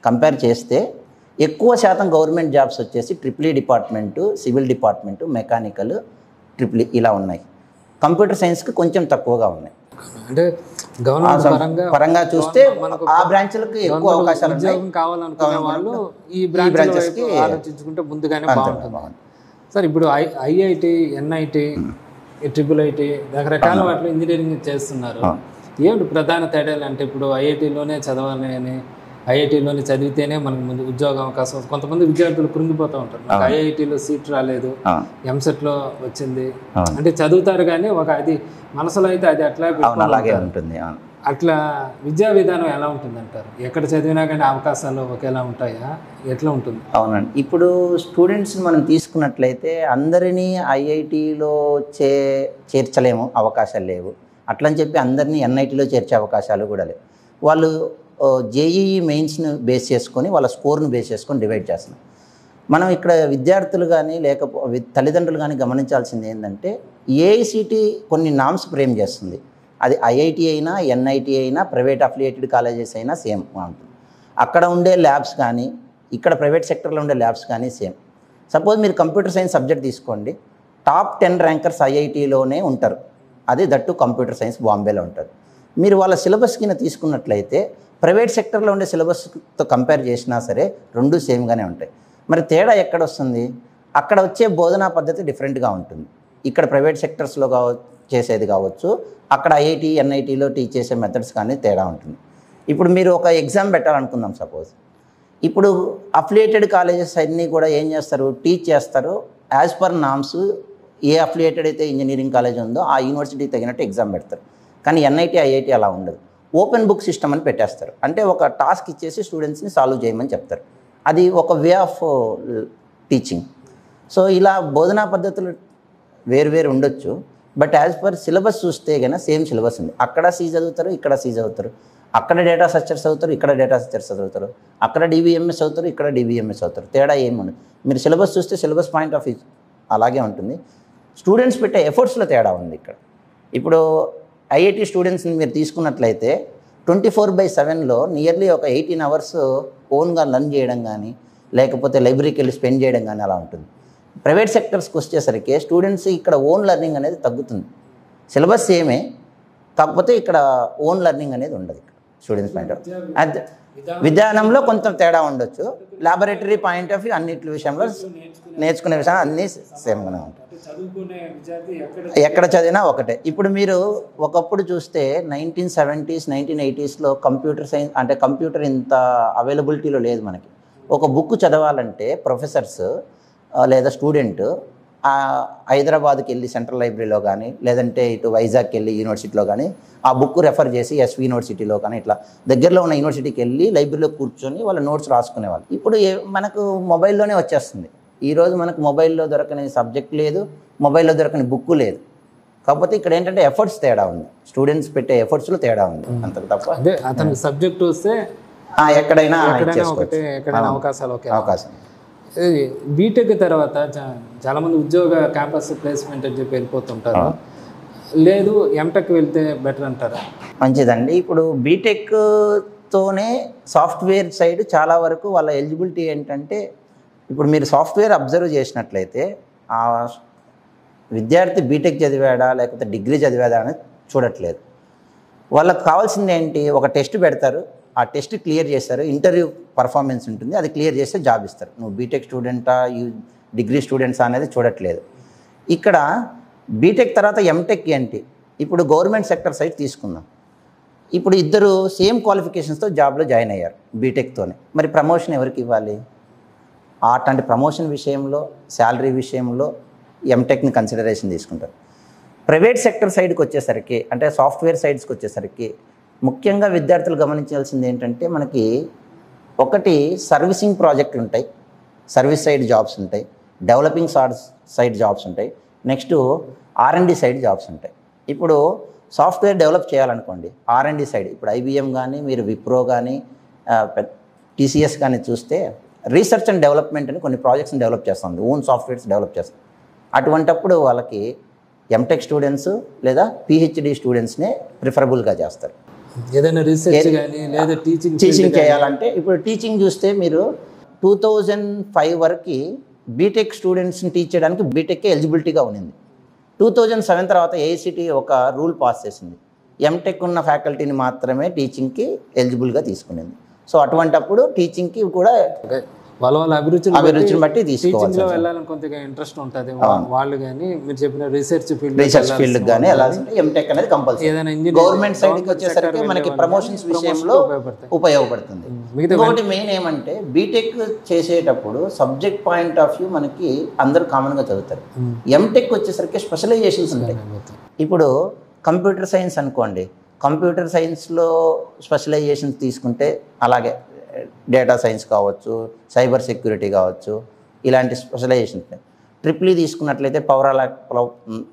Speaker 4: కంపేర్ చేస్తే ఎక్కువ శాతం గవర్నమెంట్ జాబ్స్ వచ్చేసి EEE department, civil department, mechanical, EEE ఇలా ఉన్నాయి. కంప్యూటర్ సైన్స్కి కొంచెం తక్కువగా ఉన్నాయి.
Speaker 2: అంటే గవర్నమెంట్
Speaker 4: పరంగా చూస్తే ఆ బ్రాంచ్లకు ఎక్కువ అవకాశాలు
Speaker 2: కావాలనుకునే వాళ్ళు ఈ బ్రాంచెస్కి ఆలోచించుకుంటే ముందుగానే బాగుంటుంది. సార్ ఇప్పుడు ఐఐటి, ఎన్ఐటి, IIIT రకరకాల వాటిలో ఇంజనీరింగ్ చేస్తున్నారు. ఏమిటి ప్రధాన తేడాలు? అంటే ఇప్పుడు ఐఐటీలోనే చదవాలి అని, ఐఐటీలోనే చదివితేనే మనకు ముందు ఉద్యోగ అవకాశం. కొంతమంది విద్యార్థులు కృంగిపోతూ ఉంటారు, నాకు ఐఐటీలో సీట్ రాలేదు, ఎంసెట్లో వచ్చింది అంటే చదువుతారు కానీ అది మనసులో అయితే అది
Speaker 4: అలాగే ఉంటుంది.
Speaker 2: అట్లా విద్యా విధానం ఎలా ఉంటుంది అంటారు? ఎక్కడ చదివినా కానీ అవకాశాలు ఒకేలా ఉంటాయా, ఎట్లా ఉంటుంది?
Speaker 4: అవునండి. ఇప్పుడు స్టూడెంట్స్ మనం తీసుకున్నట్లయితే అందరినీ ఐఐటీలో చేర్చలేము, అవకాశాలు లేవు. అట్లని చెప్పి అందరినీ ఎన్ఐటీలో చేర్చే అవకాశాలు కూడా లేవు. వాళ్ళు జేఈఈ మెయిన్స్ని బేస్ చేసుకొని వాళ్ళ స్కోర్ను బేస్ చేసుకొని డివైడ్ చేస్తున్నాం. మనం ఇక్కడ విద్యార్థులు కానీ లేకపోతే తల్లిదండ్రులు కానీ గమనించాల్సింది ఏంటంటే ఏఐసిటి కొన్ని నామ్స్ ఫ్రేమ్ చేస్తుంది. అది ఐఐటి అయినా, ఎన్ఐటి అయినా, ప్రైవేట్ అఫిలియేటెడ్ కాలేజెస్ అయినా సేమ్ ఉంటుంది. అక్కడ ఉండే ల్యాబ్స్ కానీ, ఇక్కడ ప్రైవేట్ సెక్టర్లో ఉండే ల్యాబ్స్ కానీ సేమ్. సపోజ్ మీరు కంప్యూటర్ సైన్స్ సబ్జెక్ట్ తీసుకోండి, టాప్ 10 ర్యాంకర్స్ ఐఐటీలోనే ఉంటారు. అది దట్టు కంప్యూటర్ సైన్స్ బాంబేలో ఉంటారు. మీరు వాళ్ళ సిలబస్ కింద తీసుకున్నట్లయితే ప్రైవేట్ సెక్టర్లో ఉండే సిలబస్తో కంపేర్ చేసినా సరే రెండు సేమ్గానే ఉంటాయి. మరి తేడా ఎక్కడ వస్తుంది? అక్కడ వచ్చే బోధనా పద్ధతి డిఫరెంట్గా ఉంటుంది. ఇక్కడ ప్రైవేట్ సెక్టర్స్లో చేసేది కావచ్చు, అక్కడ ఐఐటి, ఎన్ఐటీలో టీచ్ చేసే మెథడ్స్ కానీ తేడా ఉంటుంది. ఇప్పుడు మీరు ఒక ఎగ్జామ్ పెట్టాలనుకుందాం సపోజ్. ఇప్పుడు అఫిలియేటెడ్ కాలేజెస్ అన్నీ కూడా ఏం చేస్తారు? టీచ్ చేస్తారు యాజ్ పర్ నామ్స్. ఏ అఫిలియేటెడ్ అయితే ఇంజనీరింగ్ కాలేజ్ ఉందో ఆ యూనివర్సిటీకి తగినట్టు ఎగ్జామ్ పెడతారు. కానీ ఎన్ఐటి, ఐఐటి అలా ఉండదు. ఓపెన్ బుక్ సిస్టమ్ అని పెట్టేస్తారు. అంటే ఒక టాస్క్ ఇచ్చేసి స్టూడెంట్స్ని సాల్వ్ చేయమని చెప్తారు. అది ఒక వే ఆఫ్ టీచింగ్. సో ఇలా బోధనా పద్ధతులు వేరు ఉండొచ్చు, బట్ యాజ్ పర్ సిలబస్ చూస్తే కన్నా సేమ్ సిలబస్ ఉంది. అక్కడ సి చదువుతారు, ఇక్కడ సి చదువుతారు. అక్కడ డేటా స్ట్రక్చర్స్ అవుతారు, ఇక్కడ డేటా స్ట్రక్చర్స్ చదువుతారు, అక్కడ డిబిఎంఎస్ అవుతారు, ఇక్కడ డిబిఎంఎస్ అవుతారు. తేడా ఏముండదు. మీరు సిలబస్ చూస్తే సిలబస్ పాయింట్ ఆఫ్ వ్యూ అలాగే ఉంటుంది. స్టూడెంట్స్ పెట్టే ఎఫర్ట్స్లో తేడా ఉంది ఇక్కడ. ఇప్పుడు ఐఐటి స్టూడెంట్స్ని మీరు తీసుకున్నట్లయితే 24/7లో నియర్లీ ఒక 18 అవర్స్ ఓన్గా లర్న్ చేయడం కానీ, లేకపోతే లైబ్రరీకి వెళ్ళి స్పెండ్ చేయడం కానీ అలా ఉంటుంది. ప్రైవేట్ సెక్టర్స్కి వచ్చేసరికి స్టూడెంట్స్ ఇక్కడ ఓన్ లెర్నింగ్ అనేది తగ్గుతుంది. సిలబస్ సేమే, కాకపోతే ఇక్కడ ఓన్ లెర్నింగ్ అనేది ఉండదు. ఇక్కడ స్టూడెంట్స్ పాయింట్ ఆఫ్ వ్యూ విధానంలో కొంచెం తేడా ఉండొచ్చు. ల్యాబొరేటరీ పాయింట్ ఆఫ్ వ్యూ అన్నిటి విషయంలో నేర్చుకునే విషయం అన్నీ సేమ్గానే ఉంటాయి. ఎక్కడ చదివినా ఒకటే. ఇప్పుడు మీరు ఒకప్పుడు చూస్తే 1970s 1980sలో కంప్యూటర్ సైన్స్ అంటే కంప్యూటర్ ఇంత అవైలబిలిటీలో లేదు మనకి. ఒక బుక్ చదవాలంటే ప్రొఫెసర్స్ లేదా స్టూడెంట్ హైదరాబాద్కి వెళ్ళి సెంట్రల్ లైబ్రరీలో కానీ, లేదంటే ఇటు వైజాగ్కి వెళ్ళి యూనివర్సిటీలో కానీ ఆ బుక్ రెఫర్ చేసి ఎస్వి యూనివర్సిటీలో కానీ ఇట్లా దగ్గరలో ఉన్న యూనివర్సిటీకి వెళ్ళి లైబ్రరీలో కూర్చొని వాళ్ళ నోట్స్ రాసుకునేవాళ్ళు. ఇప్పుడు మనకు మొబైల్లోనే వచ్చేస్తుంది. ఈరోజు మనకు మొబైల్లో దొరకని సబ్జెక్ట్ లేదు, మొబైల్లో దొరకని బుక్ లేదు. కాకపోతే ఇక్కడ ఏంటంటే ఎఫర్ట్స్ తేడా ఉంది, స్టూడెంట్స్ పెట్టే ఎఫర్ట్స్లో తేడా ఉంది, అంతకు తప్ప.
Speaker 2: అదే అతనికి సబ్జెక్ట్ వస్తే
Speaker 4: ఎక్కడైనా
Speaker 2: అవకాశం. బీటెక్ తర్వాత చాలామంది ఉద్యోగ క్యాంపస్ ప్లేస్మెంట్ అని చెప్పి వెళ్ళిపోతుంటారు. లేదు ఎంటెక్ వెళ్తే బెటర్ అంటారా?
Speaker 4: మంచిదండి. ఇప్పుడు బీటెక్తోనే సాఫ్ట్వేర్ సైడ్ చాలా వరకు వాళ్ళ ఎలిజిబిలిటీ ఏంటంటే, ఇప్పుడు మీరు సాఫ్ట్వేర్ అబ్జర్వ్ చేసినట్లయితే ఆ విద్యార్థి బీటెక్ చదివాడా లేకపోతే డిగ్రీ చదివాడా అని చూడట్లేదు. వాళ్ళకి కావాల్సింది ఏంటి, ఒక టెస్ట్ పెడతారు, ఆ టెస్ట్ క్లియర్ చేస్తారు, ఇంటర్వ్యూ పర్ఫార్మెన్స్ ఉంటుంది, అది క్లియర్ చేస్తే జాబ్ ఇస్తారు. నువ్వు బీటెక్ స్టూడెంటా డిగ్రీ స్టూడెంట్సా అనేది చూడట్లేదు. ఇక్కడ బీటెక్ తర్వాత ఎంటెక్ ఏంటి, ఇప్పుడు గవర్నమెంట్ సెక్టర్ సైడ్ తీసుకుందాం. ఇప్పుడు ఇద్దరు సేమ్ క్వాలిఫికేషన్స్తో జాబ్లో జాయిన్ అయ్యారు బీటెక్తోనే. మరి ప్రమోషన్ ఎవరికి ఇవ్వాలి? అట్లాంటి ప్రమోషన్ విషయంలో, శాలరీ విషయంలో ఎంటెక్ని కన్సిడరేషన్ తీసుకుంటారు. ప్రైవేట్ సెక్టర్ సైడ్కి వచ్చేసరికి, అంటే సాఫ్ట్వేర్ సైడ్స్కి వచ్చేసరికి ముఖ్యంగా విద్యార్థులు గమనించాల్సింది ఏంటంటే, మనకి ఒకటి సర్వీసింగ్ ప్రాజెక్టులు ఉంటాయి, సర్వీస్ సైడ్ జాబ్స్ ఉంటాయి, డెవలపింగ్ సైడ్ జాబ్స్ ఉంటాయి, నెక్స్ట్ R&D సైడ్ జాబ్స్ ఉంటాయి. ఇప్పుడు సాఫ్ట్వేర్ డెవలప్ చేయాలనుకోండి, R&D సైడ్ ఇప్పుడు IBM కానీ, మీరు విప్రో కానీ, TCS కానీ చూస్తే రీసెర్చ్ అండ్ డెవలప్మెంట్ అని కొన్ని ప్రాజెక్ట్స్ని డెవలప్ చేస్తుంది, ఓన్ సాఫ్ట్వేర్స్ డెవలప్ చేస్తుంది. అటువంటప్పుడు వాళ్ళకి ఎంటెక్ స్టూడెంట్స్ లేదా PhD స్టూడెంట్స్నే ప్రిఫరబుల్గా చేస్తారు.
Speaker 2: ఏదైనా రీసెర్చ్ కానీ లేదా
Speaker 4: టీచింగ్ చేయాలంటే, ఇప్పుడు టీచింగ్ చూస్తే మీరు 2005 వరకు బీటెక్ స్టూడెంట్స్ని టీచ్ చేయడానికి బీటెక్కే ఎలిజిబిలిటీగా ఉన్నింది. 2007 తర్వాత AICT ఒక రూల్ పాస్ చేసింది, ఎంటెక్ ఉన్న ఫ్యాకల్టీని మాత్రమే టీచింగ్కి ఎలిజిబుల్గా తీసుకునేది. సో అటువంటప్పుడు టీచింగ్కి కూడా
Speaker 2: వాళ్ళ అభిరుచిని
Speaker 4: బట్టి తీసుకోవాలి.
Speaker 2: వెళ్ళాలని కొంతగా ఇంట్రెస్ట్ ఉంటుంది వాళ్ళు, కానీ మీరు చెప్పిన రీసెర్చ్
Speaker 4: ఫీల్డ్ కానీ వెళ్ళాల్సింటే ఎంటెక్ అనేది కంపల్సరీ. గవర్నమెంట్ సైడ్కి వచ్చేసరికి మనకి ప్రమోషన్స్ విషయంలో ఉపయోగపడుతుంది. ఇంకొకటి మెయిన్ ఏమంటే, బీటెక్ చేసేటప్పుడు సబ్జెక్ట్ పాయింట్ ఆఫ్ వ్యూ మనకి అందరూ కామన్గా చదువుతారు. ఎంటెక్ వచ్చేసరికి స్పెషలైజేషన్స్ ఉంటాయి. ఇప్పుడు కంప్యూటర్ సైన్స్ అనుకోండి, కంప్యూటర్ సైన్స్లో స్పెషలైజేషన్స్ తీసుకుంటే అలాగే డేటా సైన్స్ కావచ్చు, సైబర్ సెక్యూరిటీ కావచ్చు, ఇలాంటి స్పెషలైజేషన్స్. ట్రిపుల్ తీసుకున్నట్లయితే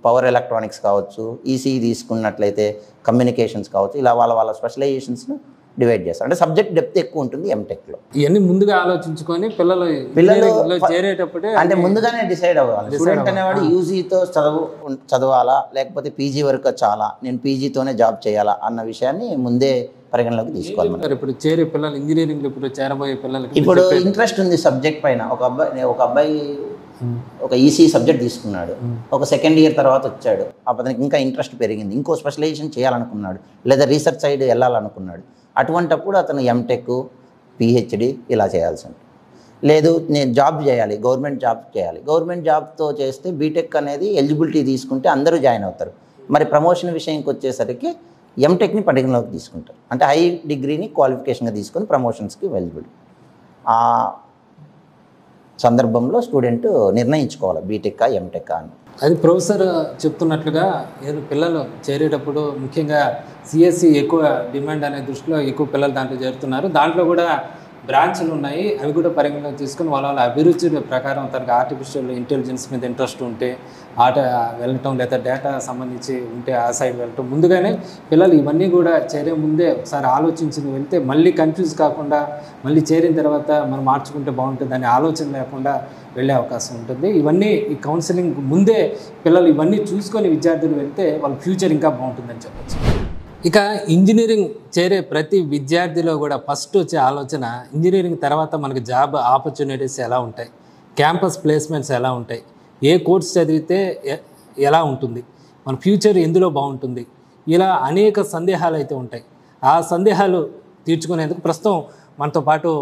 Speaker 4: పవర్ ఎలక్ట్రానిక్స్ కావచ్చు, ఈసీఈ తీసుకున్నట్లయితే కమ్యూనికేషన్స్ కావచ్చు, ఇలా వాళ్ళ స్పెషలైజేషన్స్ను డివైడ్ చేస్తారు. అంటే సబ్జెక్ట్ డెప్త్ ఎక్కువ ఉంటుంది ఎంటెక్లో.
Speaker 2: ఇవన్నీ ముందుగా ఆలోచించుకొని పిల్లలు చేరేటప్పుడే
Speaker 4: అంటే ముందుగానే డిసైడ్ అవ్వాలి. స్టూడెంట్ అనేవాడు యూజీతో చదవాలా లేకపోతే పీజీ వరకు చాలా, నేను పీజీతోనే జాబ్ చేయాలా అన్న విషయాన్ని ముందే పరిగణలోకి తీసుకోవాలి.
Speaker 2: ఇప్పుడు చేరే పిల్లలు ఇంజనీరింగ్ ఇప్పుడు చేరబోయే పిల్లలకి
Speaker 4: ఇప్పుడు ఇంట్రెస్ట్ ఉంది సబ్జెక్ట్ పైన. ఒక అబ్బాయి ఒక ఈసీఈ సబ్జెక్ట్ తీసుకున్నాడు, ఒక సెకండ్ ఇయర్ తర్వాత వచ్చాడు, అతనికి ఇంకా ఇంట్రెస్ట్ పెరిగింది, ఇంకో స్పెషలైజేషన్ చేయాలనుకున్నాడు, లేదా రీసెర్చ్ సైడ్ వెళ్ళాలనుకున్నాడు. అటువంటప్పుడు అతను ఎంటెక్, PhD ఇలా చేయాల్సి ఉంటుంది. లేదు నేను జాబ్ చేయాలి, గవర్నమెంట్ జాబ్ చేయాలి, గవర్నమెంట్ జాబ్తో చేస్తే బీటెక్ అనేది ఎలిజిబిలిటీ తీసుకుంటే అందరూ జాయిన్ అవుతారు. మరి ప్రమోషన్ విషయానికి వచ్చేసరికి ఎంటెక్ని పరిగణలోకి తీసుకుంటారు. అంటే హై డిగ్రీని క్వాలిఫికేషన్గా తీసుకొని ప్రమోషన్స్కి ఎలిజిబుల్. ఆ సందర్భంలో స్టూడెంట్ నిర్ణయించుకోవాలి బీటెక్ ఎంటెక్ అని.
Speaker 2: అది ప్రొఫెసర్ చెప్తున్నట్లుగా పిల్లలు చేరేటప్పుడు ముఖ్యంగా CSE ఎక్కువ డిమాండ్ అనే దృష్టిలో ఎక్కువ పిల్లలు దాంట్లో చేరుతున్నారు. దాంట్లో కూడా బ్రాంచ్లు ఉన్నాయి, అవి కూడా పరిగణలోకి తీసుకుని వాళ్ళ అభిరుచి ప్రకారం తనకు ఆర్టిఫిషియల్ ఇంటెలిజెన్స్ మీద ఇంట్రెస్ట్ ఉంటే వెళ్ళటం, లేదా డేటా సంబంధించి ఉంటే ఆ సైడ్ వెళ్ళటం. ముందుగానే పిల్లలు ఇవన్నీ కూడా చేరే ముందే ఒకసారి ఆలోచించి వెళ్తే మళ్ళీ కన్ఫ్యూజ్ కాకుండా, మళ్ళీ చేరిన తర్వాత మనం మార్చుకుంటే బాగుంటుంది అనే ఆలోచన లేకుండా వెళ్ళే అవకాశం ఉంటుంది. ఇవన్నీ ఈ కౌన్సిలింగ్ ముందే పిల్లలు ఇవన్నీ చూసుకొని విద్యార్థులు వెళ్తే వాళ్ళ ఫ్యూచర్ ఇంకా బాగుంటుందని చెప్పచ్చు. ఇక ఇంజనీరింగ్ చేరే ప్రతి విద్యార్థిలో కూడా ఫస్ట్ వచ్చే ఆలోచన, ఇంజనీరింగ్ తర్వాత మనకి జాబ్ ఆపర్చునిటీస్ ఎలా ఉంటాయి, క్యాంపస్ ప్లేస్మెంట్స్ ఎలా ఉంటాయి, ఏ కోర్స్ చదివితే ఎలా ఉంటుంది, మన ఫ్యూచర్ ఎందులో బాగుంటుంది, ఇలా అనేక సందేహాలు అయితే ఉంటాయి. ఆ సందేహాలు తీర్చుకునేందుకు ప్రస్తుతం మనతో పాటు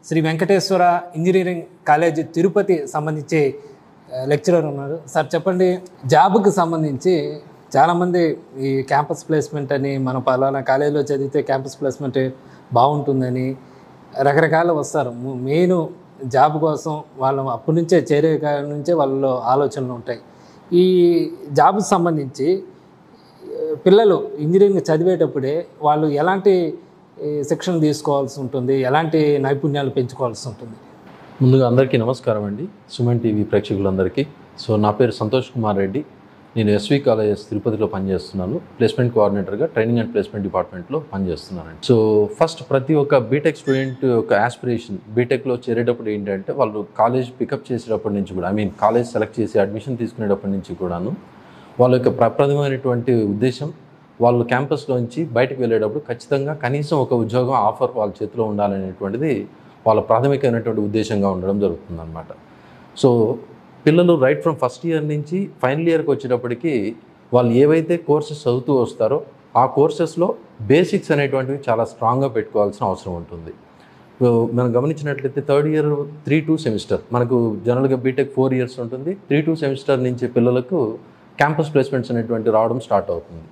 Speaker 2: శ్రీ వెంకటేశ్వర ఇంజనీరింగ్ కాలేజీ తిరుపతి సంబంధించి లెక్చరర్ ఉన్నారు. సార్ చెప్పండి, జాబ్కి సంబంధించి చాలామంది ఈ క్యాంపస్ ప్లేస్మెంట్ అని, మన పలానా కాలేజీలో చదివితే క్యాంపస్ ప్లేస్మెంట్ బాగుంటుందని రకరకాలు వస్తారు. మెయిన్ జాబ్ కోసం వాళ్ళు అప్పటి నుంచే చేరే నుంచే వాళ్ళలో ఆలోచనలు ఉంటాయి. ఈ జాబ్కి సంబంధించి పిల్లలు ఇంజనీరింగ్ చదివేటప్పుడే వాళ్ళు ఎలాంటి శిక్షణ తీసుకోవాల్సి ఉంటుంది, ఎలాంటి నైపుణ్యాలు పెంచుకోవాల్సి ఉంటుంది?
Speaker 5: ముందుగా అందరికీ నమస్కారం అండి, సుమన్ టీవీ ప్రేక్షకులందరికీ. సో నా పేరు సంతోష్ కుమార్ రెడ్డి. నేను ఎస్వి కాలేజెస్ తిరుపతిలో పనిచేస్తున్నాను. ప్లేస్మెంట్ కోఆర్డినేటర్గా ట్రైనింగ్ అండ్ ప్లేస్మెంట్ డిపార్ట్మెంట్లో పనిచేస్తున్నానండి. సో ఫస్ట్ ప్రతి ఒక్క బీటెక్ స్టూడెంట్ యొక్క ఆస్పిరేషన్, బీటెక్లో చేరేటప్పుడు ఏంటంటే వాళ్ళు కాలేజ్ పికప్ చేసేటప్పటి నుంచి కూడా, కాలేజ్ సెలెక్ట్ చేసి అడ్మిషన్ తీసుకునేటప్పటి నుంచి కూడాను వాళ్ళ యొక్క ప్రప్రథమైనటువంటి ఉద్దేశం, వాళ్ళు క్యాంపస్లోంచి బయటకు వెళ్ళేటప్పుడు ఖచ్చితంగా కనీసం ఒక ఉద్యోగం ఆఫర్ వాళ్ళ చేతిలో ఉండాలనేటువంటిది వాళ్ళ ప్రాథమికమైనటువంటి ఉద్దేశంగా ఉండడం జరుగుతుందన్నమాట. సో పిల్లలు రైట్ ఫ్రమ్ ఫస్ట్ ఇయర్ నుంచి ఫైనల్ ఇయర్కి వచ్చేటప్పటికి వాళ్ళు ఏవైతే కోర్సెస్ చదువుతూ వస్తారో ఆ కోర్సెస్లో బేసిక్స్ అనేటువంటివి చాలా స్ట్రాంగ్గా పెట్టుకోవాల్సిన అవసరం ఉంటుంది. మనం గమనించినట్లయితే థర్డ్ ఇయర్ 3-2 సెమిస్టర్, మనకు జనరల్గా బీటెక్ 4 ఇయర్స్ ఉంటుంది. 3-2 సెమిస్టర్ నుంచి పిల్లలకు క్యాంపస్ ప్లేస్మెంట్స్ అనేటువంటి రావడం స్టార్ట్ అవుతుంది.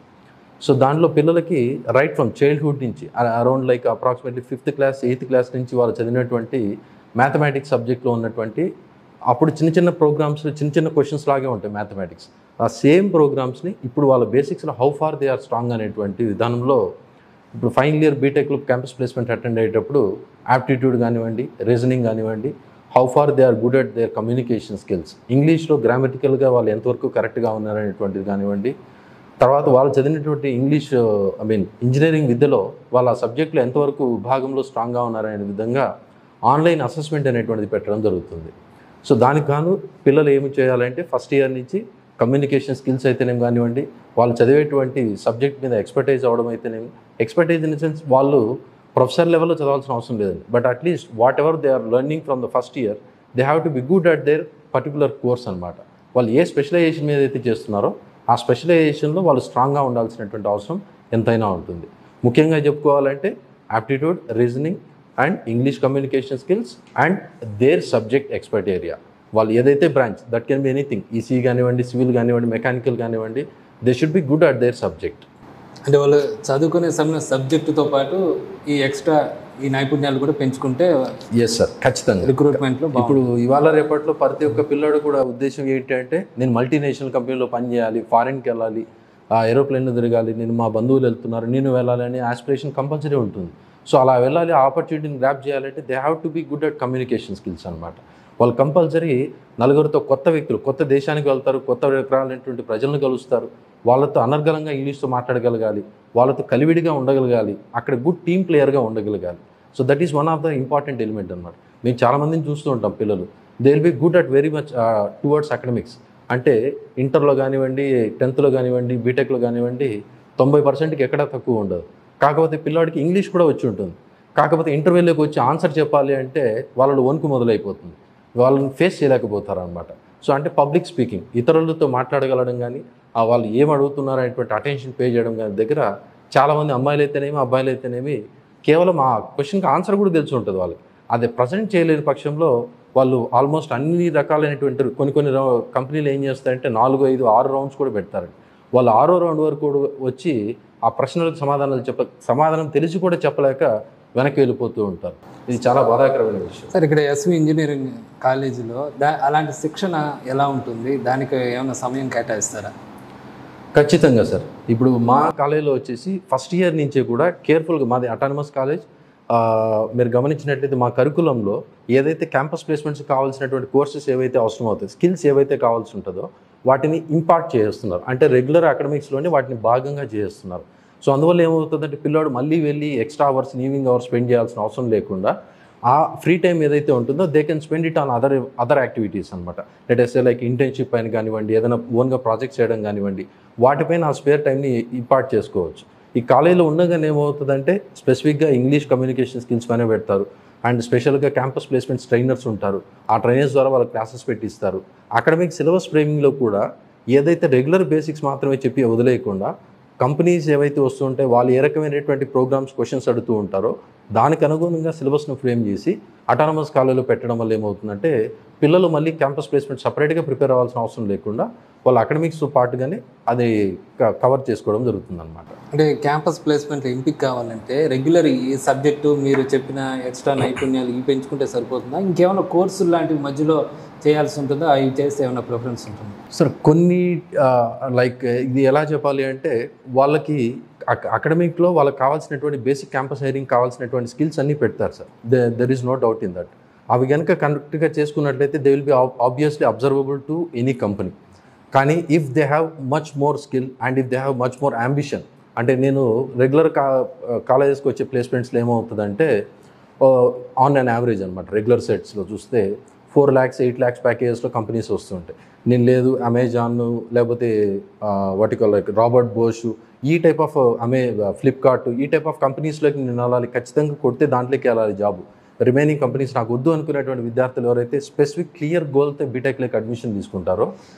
Speaker 5: సో దాంట్లో పిల్లలకి రైట్ ఫ్రమ్ చైల్డ్హుడ్ నుంచి around like approximately 5th class 8th class నుంచి వాళ్ళు చదివినటువంటి మ్యాథమెటిక్స్ సబ్జెక్ట్లో ఉన్నటువంటి అప్పుడు చిన్న చిన్న ప్రోగ్రామ్స్, చిన్న చిన్న క్వశ్చన్స్ లాగే ఉంటాయి మ్యాథమెటిక్స్. ఆ సేమ్ ప్రోగ్రామ్స్ని ఇప్పుడు వాళ్ళ బేసిక్స్లో how far they are strong అనేటువంటి విధానంలో ఇప్పుడు ఫైనల్ ఇయర్ బీటెక్లో క్యాంపస్ ప్లేస్మెంట్ అటెండ్ అయ్యేటప్పుడు యాప్టిట్యూడ్ కానివ్వండి, రీజనింగ్ కానివ్వండి, how far they are good at their communication skills, ఇంగ్లీష్లో గ్రామటికల్గా వాళ్ళు ఎంతవరకు కరెక్ట్గా ఉన్నారనేటువంటిది కానివ్వండి, తర్వాత వాళ్ళు చదివినటువంటి ఇంగ్లీష్ ఇంజనీరింగ్ విద్యలో వాళ్ళ సబ్జెక్టులో ఎంతవరకు విభాగంలో స్ట్రాంగ్గా ఉన్నారనే విధంగా ఆన్లైన్ అసెస్మెంట్ అనేటువంటిది పెట్టడం జరుగుతుంది. సో దానికి గాను పిల్లలు ఏమి చేయాలంటే ఫస్ట్ ఇయర్ నుంచి కమ్యూనికేషన్ స్కిల్స్ అయితేనేమి కానివ్వండి, వాళ్ళు చదివేటువంటి సబ్జెక్ట్ మీద ఎక్స్పర్టైజ్ అవ్వడం అయితేనేమి, ఎక్స్పర్టైజ్ ఇన్ ద సెన్స్ వాళ్ళు ప్రొఫెసర్ లెవెల్లో చదవాల్సిన అవసరం లేదండి, but at least whatever they are learning from the first year they have to be good at their particular course అనమాట. వాళ్ళు ఏ స్పెషలైజేషన్ మీద అయితే చేస్తున్నారో ఆ స్పెషలైజేషన్లో వాళ్ళు స్ట్రాంగ్గా ఉండాల్సినటువంటి అవసరం ఎంతైనా ఉంటుంది. ముఖ్యంగా చెప్పుకోవాలంటే aptitude, reasoning and English communication skills and their subject expert area. వాళ్ళు ఏదైతే branch, that can be anything, EC కానివ్వండి, సివిల్ కానివ్వండి, మెకానికల్ కానివ్వండి, they should be good at their subject.
Speaker 2: అంటే వాళ్ళు చదువుకునే సమయం సబ్జెక్టుతో పాటు ఈ ఎక్స్ట్రా ఈ నైపుణ్యాలు కూడా పెంచుకుంటే
Speaker 5: ఎస్ సార్, ఖచ్చితంగా
Speaker 2: రిక్రూట్మెంట్లో.
Speaker 5: ఇప్పుడు ఇవాళ రేపట్లో ప్రతి ఒక్క పిల్లడు కూడా ఉద్దేశం ఏంటంటే నేను మల్టీనేషనల్ కంపెనీలో పనిచేయాలి, ఫారిన్కి వెళ్ళాలి, ఏరోప్లేన్లో తిరగాలి, నేను మా బంధువులు వెళ్తున్నారు నేను వెళ్ళాలి అనే ఆస్పిరేషన్ కంపల్సరీ ఉంటుంది. సో అలా వెళ్ళాలి, ఆ ఆపర్చునిటీని గ్రాప్ చేయాలంటే they have to be good at communication skills అనమాట. వాళ్ళు కంపల్సరీ నలుగురితో, కొత్త వ్యక్తులు, కొత్త దేశానికి వెళ్తారు, కొత్త రకాలైనటువంటి ప్రజలను కలుస్తారు, వాళ్ళతో అనర్గళంగా ఇంగ్లీష్తో మాట్లాడగలగాలి, వాళ్ళతో కలివిడిగా ఉండగలగాలి, అక్కడ గుడ్ టీమ్ ప్లేయర్గా ఉండగలగాలి. So that is one of the important element అనమాట. మేము చాలామందిని చూస్తూ ఉంటాం, పిల్లలు they will be good at very much towards academics. అంటే ఇంటర్లో కానివ్వండి, 10th కానివ్వండి, బీటెక్లో కానివ్వండి 90%కి ఎక్కడా తక్కువ ఉండదు. కాకపోతే పిల్లాడికి ఇంగ్లీష్ కూడా వచ్చి ఉంటుంది, కాకపోతే ఇంటర్వ్యూలోకి వచ్చి ఆన్సర్ చెప్పాలి అంటే వాళ్ళలో వణుకు మొదలైపోతుంది, వాళ్ళని ఫేస్ చేయలేకపోతారు అనమాట. సో అంటే పబ్లిక్ స్పీకింగ్, ఇతరులతో మాట్లాడగలడం కానీ, వాళ్ళు ఏం అడుగుతున్నారు అనేటువంటి అటెన్షన్ పే చేయడం కానీ దగ్గర చాలామంది అమ్మాయిలు అయితేనేమి అబ్బాయిలు అయితేనేమి కేవలం ఆ క్వశ్చన్కి ఆన్సర్ కూడా తెలిసి ఉంటుంది వాళ్ళకి. అది ప్రజెంట్ చేయలేని పక్షంలో వాళ్ళు ఆల్మోస్ట్ అన్ని రకాలైనటువంటి కొన్ని కంపెనీలు ఏం చేస్తారంటే 4, 5, 6 రౌండ్స్ కూడా పెడతారండి. వాళ్ళు 6వ రౌండ్ వరకు కూడా వచ్చి ఆ ప్రశ్నలకు సమాధానం తెలిసి కూడా చెప్పలేక వెనక్కి వెళ్ళిపోతూ ఉంటారు. ఇది చాలా బాధాకరమైన విషయం.
Speaker 2: సార్, ఇక్కడ ఎస్వి ఇంజనీరింగ్ కాలేజీలో అలాంటి శిక్షణ ఎలా ఉంటుంది? దానికి ఏమైనా సమయం కేటాయిస్తారా?
Speaker 5: ఖచ్చితంగా సార్. ఇప్పుడు మా కాలేజీలో వచ్చేసి ఫస్ట్ ఇయర్ నుంచే కూడా కేర్ఫుల్గా, మాది అటానమస్ కాలేజ్, మీరు గమనించినట్లయితే మా కరికులంలో ఏదైతే క్యాంపస్ ప్లేస్మెంట్స్ కావాల్సినటువంటి కోర్సెస్ ఏవైతే అవసరం అవుతాయి, స్కిల్స్ ఏవైతే కావాల్సి ఉంటుందో వాటిని ఇంపార్ట్ చేస్తున్నారు. అంటే రెగ్యులర్ అకాడమిక్స్లోనే వాటిని భాగంగా చేస్తున్నారు. సో అందువల్ల ఏమవుతుందంటే పిల్లాడు మళ్ళీ వెళ్ళి extra hours, evening hours spend చేయాల్సిన అవసరం లేకుండా ఆ ఫ్రీ టైం ఏదైతే ఉంటుందో they can spend it on other activities అనమాట. లెటెస్ట్ లైక్ ఇంటర్న్షిప్ అని కానివ్వండి, ఏదైనా ఓన్గా ప్రాజెక్ట్ చేయడం కానివ్వండి, వాటిపైన ఆ స్పేర్ టైంని ఇంపార్ట్ చేసుకోవచ్చు. ఈ కాలేజీలో ఉండగానే ఏమవుతుందంటే స్పెసిఫిక్గా ఇంగ్లీష్ కమ్యూనికేషన్ స్కిల్స్ పైన పెడతారు. అండ్ స్పెషల్గా క్యాంపస్ ప్లేస్మెంట్స్ ట్రైనర్స్ ఉంటారు. ఆ ట్రైనర్స్ ద్వారా వాళ్ళకి క్లాసెస్ పెట్టిస్తారు. అకాడమిక్ సిలబస్ ఫ్రేమింగ్లో కూడా ఏదైతే రెగ్యులర్ బేసిక్స్ మాత్రమే చెప్పి వదిలేయకుండా కంపెనీస్ ఏవైతే వస్తుంటాయో వాళ్ళు ఏ రకమైనటువంటి ప్రోగ్రామ్స్ క్వశ్చన్స్ అడుగుతూ ఉంటారో దానికి అనుగుణంగా సిలబస్ను ఫ్రేమ్ చేసి అటానమస్ కాలేజీలో పెట్టడం వల్ల ఏమవుతుందంటే పిల్లలు మళ్ళీ క్యాంపస్ ప్లేస్మెంట్ సపరేట్గా ప్రిపేర్ అవ్వాల్సిన అవసరం లేకుండా వాళ్ళ అకాడమిక్స్తో పాటుగానే అది కవర్ చేసుకోవడం జరుగుతుంది అనమాట.
Speaker 2: అంటే క్యాంపస్ ప్లేస్మెంట్ ఎంపిక కావాలంటే రెగ్యులర్ ఈ సబ్జెక్టు మీరు చెప్పిన ఎక్స్ట్రా నైపుణ్యాలు ఇవి పెంచుకుంటే సరిపోతుందా, ఇంకేమైనా కోర్సులు లాంటివి మధ్యలో చేయాల్సి ఉంటుందా, అవి చేస్తే ఏమైనా ప్రిఫరెన్స్ ఉంటుంది?
Speaker 5: సార్ కొన్ని లైక్ ఇది ఎలా చెప్పాలి అంటే వాళ్ళకి అకాడమిక్లో వాళ్ళకి కావాల్సినటువంటి బేసిక్ క్యాంపస్ హైరింగ్ కావాల్సినటువంటి స్కిల్స్ అన్నీ పెడతారు sir. There is no doubt in that. అవి కనుక కరెక్ట్గా చేసుకున్నట్లయితే they will be obviously observable to any company. కానీ if they have much more skill and if they have much more ambition, అంటే నేను రెగ్యులర్ కాలేజెస్కి వచ్చే ప్లేస్మెంట్స్లో ఏమవుతుందంటే ఆన్ అండ్ యావరేజ్ అనమాట రెగ్యులర్ సెట్స్లో చూస్తే 4 lakhs 8 lakhs ప్యాకేజెస్లో కంపెనీస్ వస్తుంటాయి. నేను లేదు అమెజాన్ లేకపోతే వాటికల్ లైక్ రాబర్ట్ బోష్ ఈ టైప్ ఆఫ్ ఫ్లిప్కార్ట్ ఈ టైప్ ఆఫ్ కంపెనీస్లోకి నేను వెళ్ళాలి, ఖచ్చితంగా కొడితే దాంట్లోకి వెళ్ళాలి జాబ్. రిమైనింగ్ కంపెనీస్ నాకు వద్దు అనుకునేటువంటి విద్యార్థులు ఎవరైతే స్పెసిఫిక్ క్లియర్ గోల్తో బీటెక్లోకి అడ్మిషన్ తీసుకుంటారో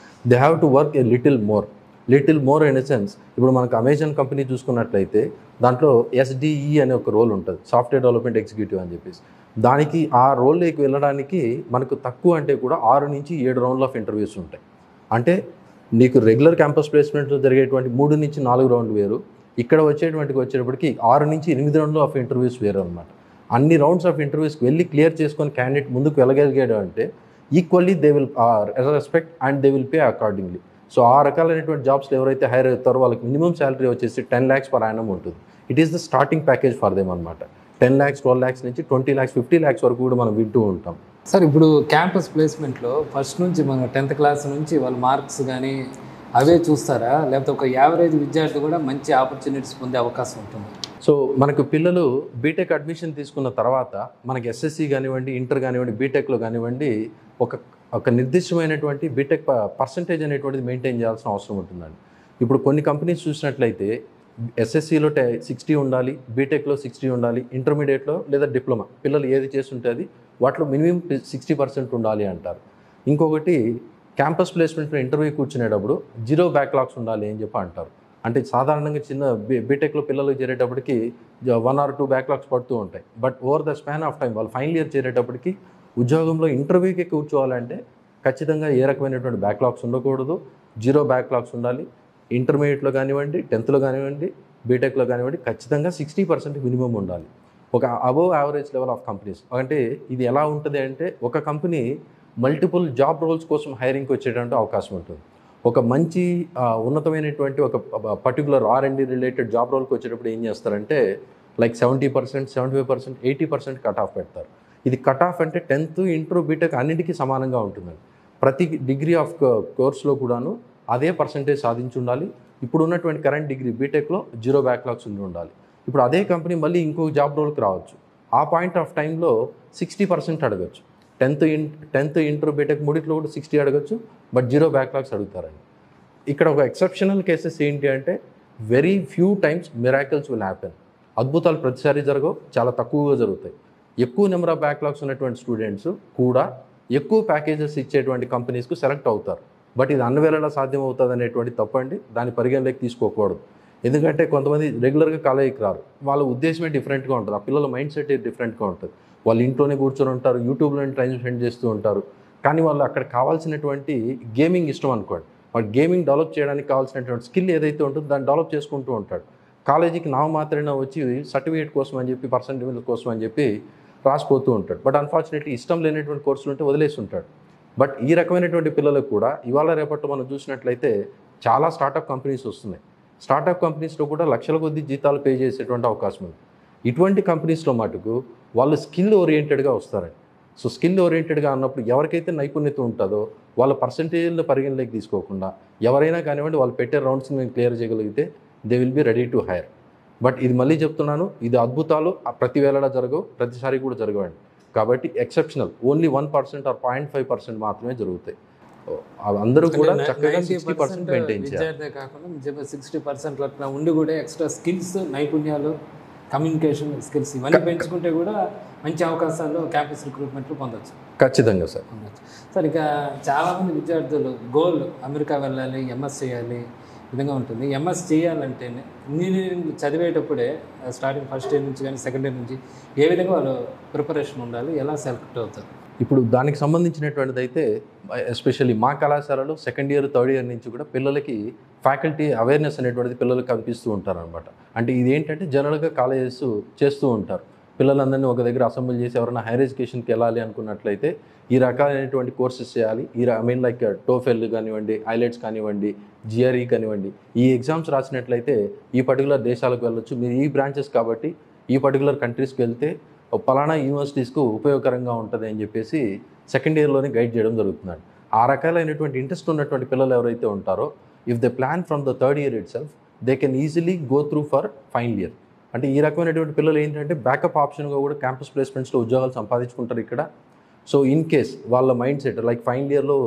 Speaker 5: they have to work a little more in a sense. ఇప్పుడు మనకు అమెజాన్ కంపెనీ చూసుకున్నట్లయితే దాంట్లో SDE అనే ఒక రోల్ ఉంటుంది, సాఫ్ట్వేర్ డెవలప్మెంట్ ఎగ్జిక్యూటివ్ అని చెప్పేసి. దానికి ఆ రోల్లోకి వెళ్ళడానికి మనకు తక్కువ అంటే కూడా 6 నుంచి 7 రౌండ్ల ఆఫ్ ఇంటర్వ్యూస్ ఉంటాయి. అంటే నీకు రెగ్యులర్ క్యాంపస్ ప్లేస్మెంట్లో జరిగేటువంటి 3 నుంచి 4 రౌండ్లు వేరు, ఇక్కడ వచ్చేటప్పటికి 6 నుంచి 8 రౌండ్లు ఆఫ్ ఇంటర్వ్యూస్ వేరు అనమాట. అన్ని రౌండ్స్ ఆఫ్ ఇంటర్వ్యూస్కి వెళ్ళి క్లియర్ చేసుకొని క్యాండిడేట్ ముందుకు వెళ్ళగలిగాడు అంటే equally they will respect and they will pay accordingly. So ఆ రకాలైనటువంటి జాబ్స్లో ఎవరైతే హైర్ అవుతారో వాళ్ళకి మినిమం శాలరీ వచ్చేసి 10 lakhs per annum ఉంటుంది. It is the starting package for them అనమాట. 10 lakhs 12 lakhs నుంచి 20 lakhs 50 lakhs వరకు కూడా మనం వింటూ ఉంటాం.
Speaker 2: సార్ ఇప్పుడు క్యాంపస్ ప్లేస్మెంట్లో ఫస్ట్ నుంచి మన 10th class నుంచి వాళ్ళ మార్క్స్ కానీ అవే చూస్తారా, లేకపోతే ఒక యావరేజ్ విద్యార్థి కూడా మంచి ఆపర్చునిటీస్ పొందే అవకాశం ఉంటుంది?
Speaker 5: సో మనకు పిల్లలు బీటెక్ అడ్మిషన్ తీసుకున్న తర్వాత మనకి SSC కానివ్వండి, ఇంటర్ కానివ్వండి, బీటెక్లో కానివ్వండి ఒక నిర్దిష్టమైనటువంటి బీటెక్ పర్సంటేజ్ అనేటువంటిది మెయింటైన్ చేయాల్సిన అవసరం ఉంటుందండి. ఇప్పుడు కొన్ని కంపెనీస్ చూసినట్లయితే SSCలో 60 ఉండాలి, బీటెక్లో 60 ఉండాలి, ఇంటర్మీడియట్లో లేదా డిప్లొమా పిల్లలు ఏది చేస్తుంటే అది వాటిలో మినిమం 60% ఉండాలి అంటారు. ఇంకొకటి క్యాంపస్ ప్లేస్మెంట్లో ఇంటర్వ్యూ కూర్చునేటప్పుడు 0 backlogs ఉండాలి అని చెప్పి అంటారు. అంటే సాధారణంగా చిన్న బీటెక్లో పిల్లలు చేరేటప్పటికి 1 or 2 backlogs పడుతూ ఉంటాయి. But over the span of time వాళ్ళు ఫైనల్ ఇయర్ చేరేటప్పటికి ఉద్యోగంలో ఇంటర్వ్యూకి కూర్చోవాలంటే ఖచ్చితంగా ఏ రకమైనటువంటి బ్యాక్లాగ్స్ ఉండకూడదు, 0 backlogs ఉండాలి. ఇంటర్మీడియట్లో కానివ్వండి, 10thలో కానివ్వండి, బీటెక్లో కానివ్వండి ఖచ్చితంగా 60% మినిమం ఉండాలి. ఒక above average level of companies. అంటే ఇది ఎలా ఉంటుంది అంటే ఒక కంపెనీ మల్టిపుల్ జాబ్ రోల్స్ కోసం హైరింగ్కి వచ్చేటువంటి అవకాశం ఉంటుంది. ఒక మంచి ఉన్నతమైనటువంటి ఒక పర్టికులర్ R&D రిలేటెడ్ జాబ్ రోల్కి వచ్చేటప్పుడు ఏం చేస్తారంటే లైక్ 70%, 75%, 80% కట్ ఆఫ్ పెడతారు. ఇది కట్ ఆఫ్ అంటే 10th, ఇంటర్, బీటెక్ అన్నింటికీ సమానంగా ఉంటుందండి. ప్రతి డిగ్రీ ఆఫ్ కోర్స్లో కూడాను అదే పర్సంటేజ్ సాధించి ఉండాలి. ఇప్పుడు ఉన్నటువంటి కరెంట్ డిగ్రీ బీటెక్లో 0 backlogs ఉండాలి. ఇప్పుడు అదే కంపెనీ మళ్ళీ ఇంకొక జాబ్ రోల్కి రావచ్చు. ఆ పాయింట్ ఆఫ్ టైంలో 60% అడగచ్చు. 10th, ఇంటర్, బీటెక్ మూడిట్లో కూడా 60 అడగచ్చు, బట్ 0 backlogs అడుగుతారండి. ఇక్కడ ఒక ఎక్సెప్షనల్ కేసెస్ ఏంటి అంటే very few times miracles will happen. అద్భుతాలు ప్రతిసారి జరగవు, చాలా తక్కువగా జరుగుతాయి. ఎక్కువ నెంబర్ ఆఫ్ బ్యాక్లాగ్స్ ఉన్నటువంటి స్టూడెంట్స్ కూడా ఎక్కువ ప్యాకేజెస్ ఇచ్చేటువంటి కంపెనీస్కు సెలెక్ట్ అవుతారు. బట్ ఇది అన్వేళలా సాధ్యం అవుతుంది అనేటువంటి తప్పండి, దాని పరిగణలోకి తీసుకోకూడదు. ఎందుకంటే కొంతమంది రెగ్యులర్గా కాలేజీకి రారు, వాళ్ళ ఉద్దేశమే డిఫరెంట్గా ఉంటుంది, ఆ పిల్లల మైండ్ సెట్ డిఫరెంట్గా ఉంటుంది. వాళ్ళు ఇంట్లోనే కూర్చొని ఉంటారు, యూట్యూబ్లోనే టైం స్పెండ్ చేస్తూ ఉంటారు. కానీ వాళ్ళు అక్కడ కావాల్సినటువంటి గేమింగ్ ఇష్టం అనుకోండి, వాడు గేమింగ్ డెవలప్ చేయడానికి కావాల్సినటువంటి స్కిల్ ఏదైతే ఉంటుందో దాన్ని డెవలప్ చేసుకుంటూ ఉంటాడు. కాలేజీకి నామమాత్రమే వచ్చి సర్టిఫికేట్ కోసం అని చెప్పి, పర్సంటేజ్ కోసం అని చెప్పి రాసిపోతూ ఉంటాడు. బట్ అన్ఫార్చునేట్లీ ఇష్టం లేనటువంటి కోర్సులు ఉంటే వదిలేసి ఉంటాడు. బట్ ఈ రకమైనటువంటి పిల్లలకు కూడా ఇవాళ రేపట్లో మనం చూసినట్లయితే చాలా స్టార్టప్ కంపెనీస్ వస్తున్నాయి. స్టార్టప్ కంపెనీస్లో కూడా లక్షల కొద్ది జీతాలు పే చేసేటువంటి అవకాశం ఉంది. ఇటువంటి కంపెనీస్లో మటుకు వాళ్ళు స్కిల్ ఓరియంటెడ్గా వస్తారండి. సో స్కిల్ ఓరియంటెడ్గా అన్నప్పుడు ఎవరికైతే నైపుణ్యత ఉంటుందో వాళ్ళ పర్సంటేజ్లో పరిగణలోకి తీసుకోకుండా ఎవరైనా కానివ్వండి వాళ్ళు పెట్టే రౌండ్స్ని మేము క్లియర్ చేయగలిగితే they will be ready to hire. But ఇది మళ్ళీ చెప్తున్నాను, ఇది అద్భుతాలు ప్రతి వేళలా జరగవు, ప్రతిసారి కూడా జరగవండి. కాబట్టి ఎక్సెప్షనల్ ఓన్లీ 1% ఆర్ 0.5% మాత్రమే జరుగుతాయి. అందరూ కూడా చక్కగా 60% మెయింటైన్ చేయాలి.
Speaker 2: విద్యార్థి కాకుండా 60% అట్లా ఉండి కూడా ఎక్స్ట్రా స్కిల్స్, నైపుణ్యాలు, కమ్యూనికేషన్ స్కిల్స్ ఇవన్నీ పెంచుకుంటే కూడా మంచి అవకాశాలు క్యాంపస్ రిక్రూట్మెంట్లో పొందొచ్చు.
Speaker 5: ఖచ్చితంగా సార్.
Speaker 2: సార్ ఇక చాలామంది విద్యార్థులు గోల్ అమెరికా వెళ్ళాలి, ఎంఎస్ చేయాలి విధంగా ఉంటుంది. ఎంఎస్ చేయాలంటే ఇంజనీరింగ్ చదివేటప్పుడే స్టార్టింగ్ ఫస్ట్ ఇయర్ నుంచి కానీ సెకండ్ ఇయర్ నుంచి ఏ విధంగా వాళ్ళు ప్రిపరేషన్ ఉండాలి, ఎలా సెలెక్ట్ అవుతారు?
Speaker 5: ఇప్పుడు దానికి సంబంధించినటువంటిది అయితే ఎస్పెషల్లీ మా కళాశాలలో సెకండ్ ఇయర్ థర్డ్ ఇయర్ నుంచి కూడా పిల్లలకి ఫ్యాకల్టీ అవేర్నెస్ అనేటువంటిది పిల్లలకు కనిపిస్తూ ఉంటారనమాట. అంటే ఇది ఏంటంటే జనరల్గా కాలేజెస్ చేస్తూ ఉంటారు, పిల్లలందరినీ ఒక దగ్గర అసెంబ్లీ చేసి ఎవరైనా హైయర్ ఎడ్యుకేషన్కి వెళ్ళాలి అనుకున్నట్లయితే ఈ రకాలైనటువంటి కోర్సెస్ చేయాలి. లైక్ టోఫెల్ కానివ్వండి, ఐలెట్స్ కానివ్వండి, జిఆర్ఈ కానివ్వండి, ఈ ఎగ్జామ్స్ రాసినట్లయితే ఈ పర్టికులర్ దేశాలకు వెళ్ళొచ్చు, మీరు ఈ బ్రాంచెస్ కాబట్టి ఈ పర్టికులర్ కంట్రీస్కి వెళ్తే పలానా యూనివర్సిటీస్కు ఉపయోగకరంగా ఉంటుంది అని చెప్పేసి సెకండ్ ఇయర్లోనే గైడ్ చేయడం జరుగుతుందండి. ఆ రకాలైనటువంటి ఇంట్రెస్ట్ ఉన్నటువంటి పిల్లలు ఎవరైతే ఉంటారో if they plan from the third year it self they can easily go through for final year. అంటే ఈ రకమైనటువంటి పిల్లలు ఏంటంటే బ్యాకప్ ఆప్షన్గా కూడా క్యాంపస్ ప్లేస్మెంట్స్లో ఉద్యోగాలు సంపాదించుకుంటారు ఇక్కడ. సో ఇన్ కేస్ వాళ్ళ మైండ్ సెట్ లైక్ ఫైనల్ ఇయర్లో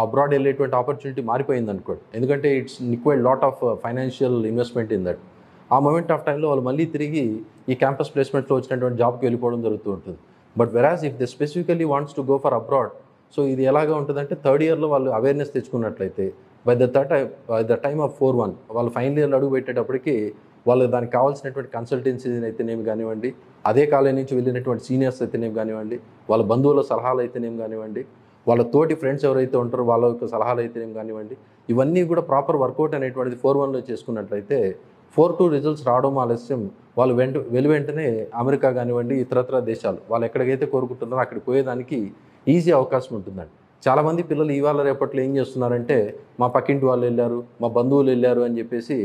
Speaker 5: అబ్రాడ్ వెళ్ళేటువంటి ఆపర్చునిటీ మారిపోయింది అనుకోండి, ఎందుకంటే it's required lot of financial investment in that. ఆ మూమెంట్ ఆఫ్ టైంలో వాళ్ళు మళ్ళీ తిరిగి ఈ క్యాంపస్ ప్లేస్మెంట్లో వచ్చినటువంటి జాబ్కి వెళ్ళిపోవడం జరుగుతూ ఉంటుంది. But whereas if they specifically wants to go for abroad, so ఇది ఎలాగా ఉంటుందంటే థర్డ్ ఇయర్లో వాళ్ళు అవేర్నెస్ తెచ్చుకున్నట్లయితే బై ద టైమ్ ఆఫ్ 4-1 వాళ్ళు ఫైనల్ ఇయర్లో అడుగు పెట్టేటప్పటికి వాళ్ళు దానికి కావాల్సినటువంటి కన్సల్టెన్సీ అయితేనేమి కానివ్వండి, అదే కాలేజ్ నుంచి వెళ్ళినటువంటి సీనియర్స్ అయితేనేమి కానివ్వండి, వాళ్ళ బంధువుల సలహాలు అయితేనేమి కానివ్వండి, వాళ్ళ తోటి ఫ్రెండ్స్ ఎవరైతే ఉంటారో వాళ్ళ యొక్క సలహాలు అయితేనేమి కానివ్వండి, ఇవన్నీ కూడా ప్రాపర్ వర్కౌట్ అనేటువంటిది 4-1లో చేసుకున్నట్లయితే 4-2 రిజల్ట్స్ రావడం ఆలస్యం వాళ్ళు వెంటనే అమెరికా కానివ్వండి, ఇతరత్ర దేశాలు వాళ్ళు ఎక్కడికైతే కోరుకుంటున్నారో అక్కడికి పోయేదానికి ఈజీ అవకాశం ఉంటుందండి. చాలామంది పిల్లలు ఇవాళ రేపట్లో ఏం చేస్తున్నారంటే మా పక్కింటి వాళ్ళు వెళ్ళారు, మా బంధువులు వెళ్ళారు అని చెప్పేసి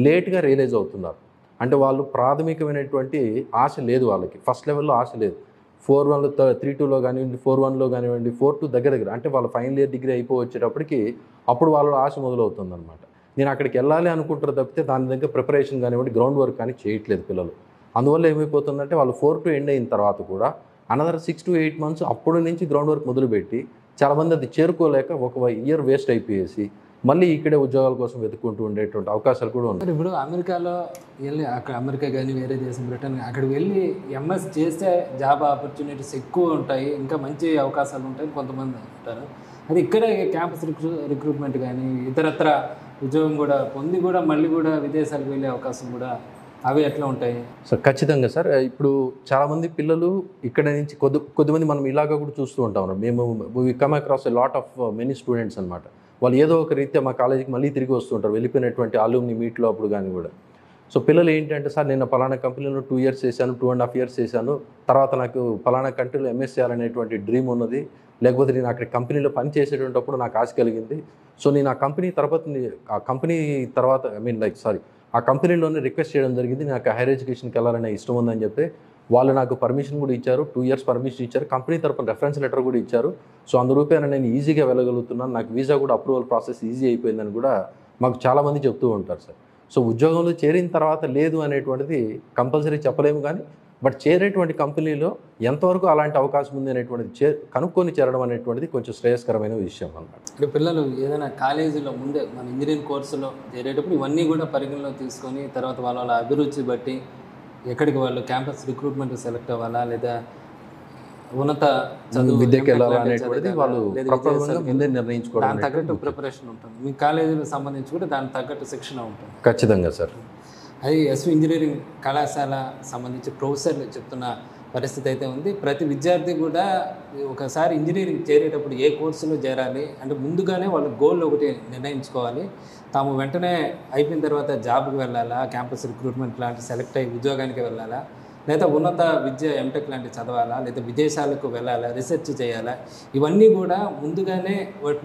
Speaker 5: లేట్గా రియలైజ్ అవుతున్నారు. అంటే వాళ్ళు ప్రాథమికమైనటువంటి ఆశ లేదు, వాళ్ళకి ఫస్ట్ లెవెల్లో ఆశ లేదు. 4-1లో 3-2లో కానివ్వండి, 4-1లో కానివ్వండి, 4-2 దగ్గర అంటే వాళ్ళ ఫైనల్ ఇయర్ డిగ్రీ వచ్చేటప్పటికి అప్పుడు వాళ్ళ ఆశ మొదలవుతుంది అనమాట. నేను అక్కడికి వెళ్ళాలి అనుకుంటారు తప్పితే దాని దగ్గర ప్రిపరేషన్ కానివ్వండి, గ్రౌండ్ వర్క్ కానీ చేయట్లేదు పిల్లలు. అందువల్ల ఏమైపోతుందంటే వాళ్ళు 4-2 ఎండ్ అయిన తర్వాత కూడా అనదర్ 6 to 8 months అప్పటి నుంచి గ్రౌండ్ వర్క్ మొదలుపెట్టి చాలామంది అది చేరుకోలేక ఒక ఇయర్ వేస్ట్ అయిపోయేసి మళ్ళీ ఇక్కడే ఉద్యోగాల కోసం వెతుక్కుంటూ ఉండేటువంటి అవకాశాలు కూడా ఉన్నాయి.
Speaker 2: ఇప్పుడు అమెరికాలో వెళ్ళి అక్కడ అమెరికా కానీ వేరే దేశం బ్రిటన్ అక్కడికి వెళ్ళి ఎంఎస్ చేస్తే జాబ్ ఆపర్చునిటీస్ ఎక్కువ ఉంటాయి, ఇంకా మంచి అవకాశాలు ఉంటాయి కొంతమంది అంటారు. అది ఇక్కడే క్యాంపస్ రిక్రూట్మెంట్ కానీ ఇతరత్ర ఉద్యోగం కూడా పొంది కూడా మళ్ళీ కూడా విదేశాలకు వెళ్ళే అవకాశం కూడా అవి ఎట్లా ఉంటాయి?
Speaker 5: సో ఖచ్చితంగా సార్, ఇప్పుడు చాలామంది పిల్లలు ఇక్కడ నుంచి కొద్దిమంది మనం ఇలాగా కూడా చూస్తూ ఉంటాం. మేము we come across a lot of many students అనమాట. వాళ్ళు ఏదో ఒక రీత్యా మా కాలేజీకి మళ్ళీ తిరిగి వస్తూ ఉంటారు, వెళ్ళిపోయినటువంటి అలూమ్ని మీట్లో అప్పుడు కానీ కూడా. సో పిల్లలు ఏంటంటే సార్ నేను పలానా కంపెనీలో 2 years చేశాను, 2.5 years చేశాను, తర్వాత నాకు పలానా కంట్రీలో ఎంఎస్ చేయాలనేటువంటి డ్రీమ్ ఉన్నది, లేకపోతే నేను అక్కడ కంపెనీలో పని చేసేటప్పుడు నాకు ఆశ కలిగింది. సో నేను ఆ కంపెనీ తర్వాత ఆ కంపెనీలోనే రిక్వెస్ట్ చేయడం జరిగింది, నాకు హైయర్ ఎడ్యుకేషన్కి వెళ్ళాలనే ఇష్టం ఉందని చెప్తే వాళ్ళు నాకు పర్మిషన్ కూడా ఇచ్చారు, 2 years పర్మిషన్ ఇచ్చారు, కంపెనీ తరపున రెఫరెన్స్ లెటర్ కూడా ఇచ్చారు. సో అందురూపేణ నేను ఈజీగా వెళ్ళగలుగుతున్నాను, నాకు వీసా కూడా అప్రూవల్ ప్రాసెస్ ఈజీ అయిపోయిందని కూడా మాకు చాలామంది చెప్తూ ఉంటారు సార్. సో ఉద్యోగంలో చేరిన తర్వాత లేదు అనేటువంటిది కంపల్సరీ చెప్పలేము, కానీ బట్ చేరేటువంటి కంపెనీలో ఎంతవరకు అలాంటి అవకాశం ఉంది అనేటువంటిది కనుక్కొని చేరడం అనేటువంటిది కొంచెం శ్రేయస్కరమైన విషయం అన్నమాట.
Speaker 2: అంటే పిల్లలు ఏదైనా కాలేజీలో ముందే మన ఇంజనీరింగ్ కోర్సులో చేరేటప్పుడు ఇవన్నీ కూడా పరిగణలో తీసుకొని తర్వాత వాళ్ళ అభిరుచి బట్టి ఎక్కడికి వాళ్ళు క్యాంపస్ రిక్రూట్మెంట్ సెలెక్ట్ అవ్వాలా లేదా ఉన్నత చదువు
Speaker 5: విద్యకి వెళ్ళాలా అనేటువంటిది వాళ్ళు ముందే నిర్ణయించుకోవడం,
Speaker 2: దాని తగ్గట్టు ప్రిపరేషన్ ఉంటుంది. మీ కాలేజీలకు సంబంధించి కూడా దానికి తగ్గట్టు శిక్షణ ఉంటుంది.
Speaker 5: ఖచ్చితంగా సార్.
Speaker 2: అది ఎస్వి ఇంజనీరింగ్ కళాశాల సంబంధించి ప్రొఫెసర్లు చెప్తున్న పరిస్థితి అయితే ఉంది. ప్రతి విద్యార్థి కూడా ఒకసారి ఇంజనీరింగ్ చేరేటప్పుడు ఏ కోర్సులో చేరాలి అంటే ముందుగానే వాళ్ళ గోల్ ఒకటి నిర్ణయించుకోవాలి. తాము వెంటనే అయిపోయిన తర్వాత జాబ్కి వెళ్ళాలా, క్యాంపస్ రిక్రూట్మెంట్ లాంటి సెలెక్ట్ అయ్యి ఉద్యోగానికి వెళ్ళాలా, లేదా ఉన్నత విద్య ఎంటెక్ లాంటి చదవాలా, లేదా విదేశాలకు వెళ్ళాలా, రీసెర్చ్ చేయాలా, ఇవన్నీ కూడా ముందుగానే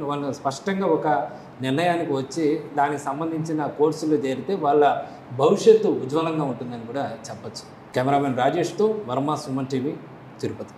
Speaker 2: వాళ్ళు స్పష్టంగా ఒక నిర్ణయానికి వచ్చి దానికి సంబంధించిన కోర్సులు చేరితే వాళ్ళ భవిష్యత్తు ఉజ్వలంగా ఉంటుందని కూడా చెప్పచ్చు. కెమెరామెన్ రాజేష్తో వర్మ, సుమన్ టీవీ, తిరుపతి.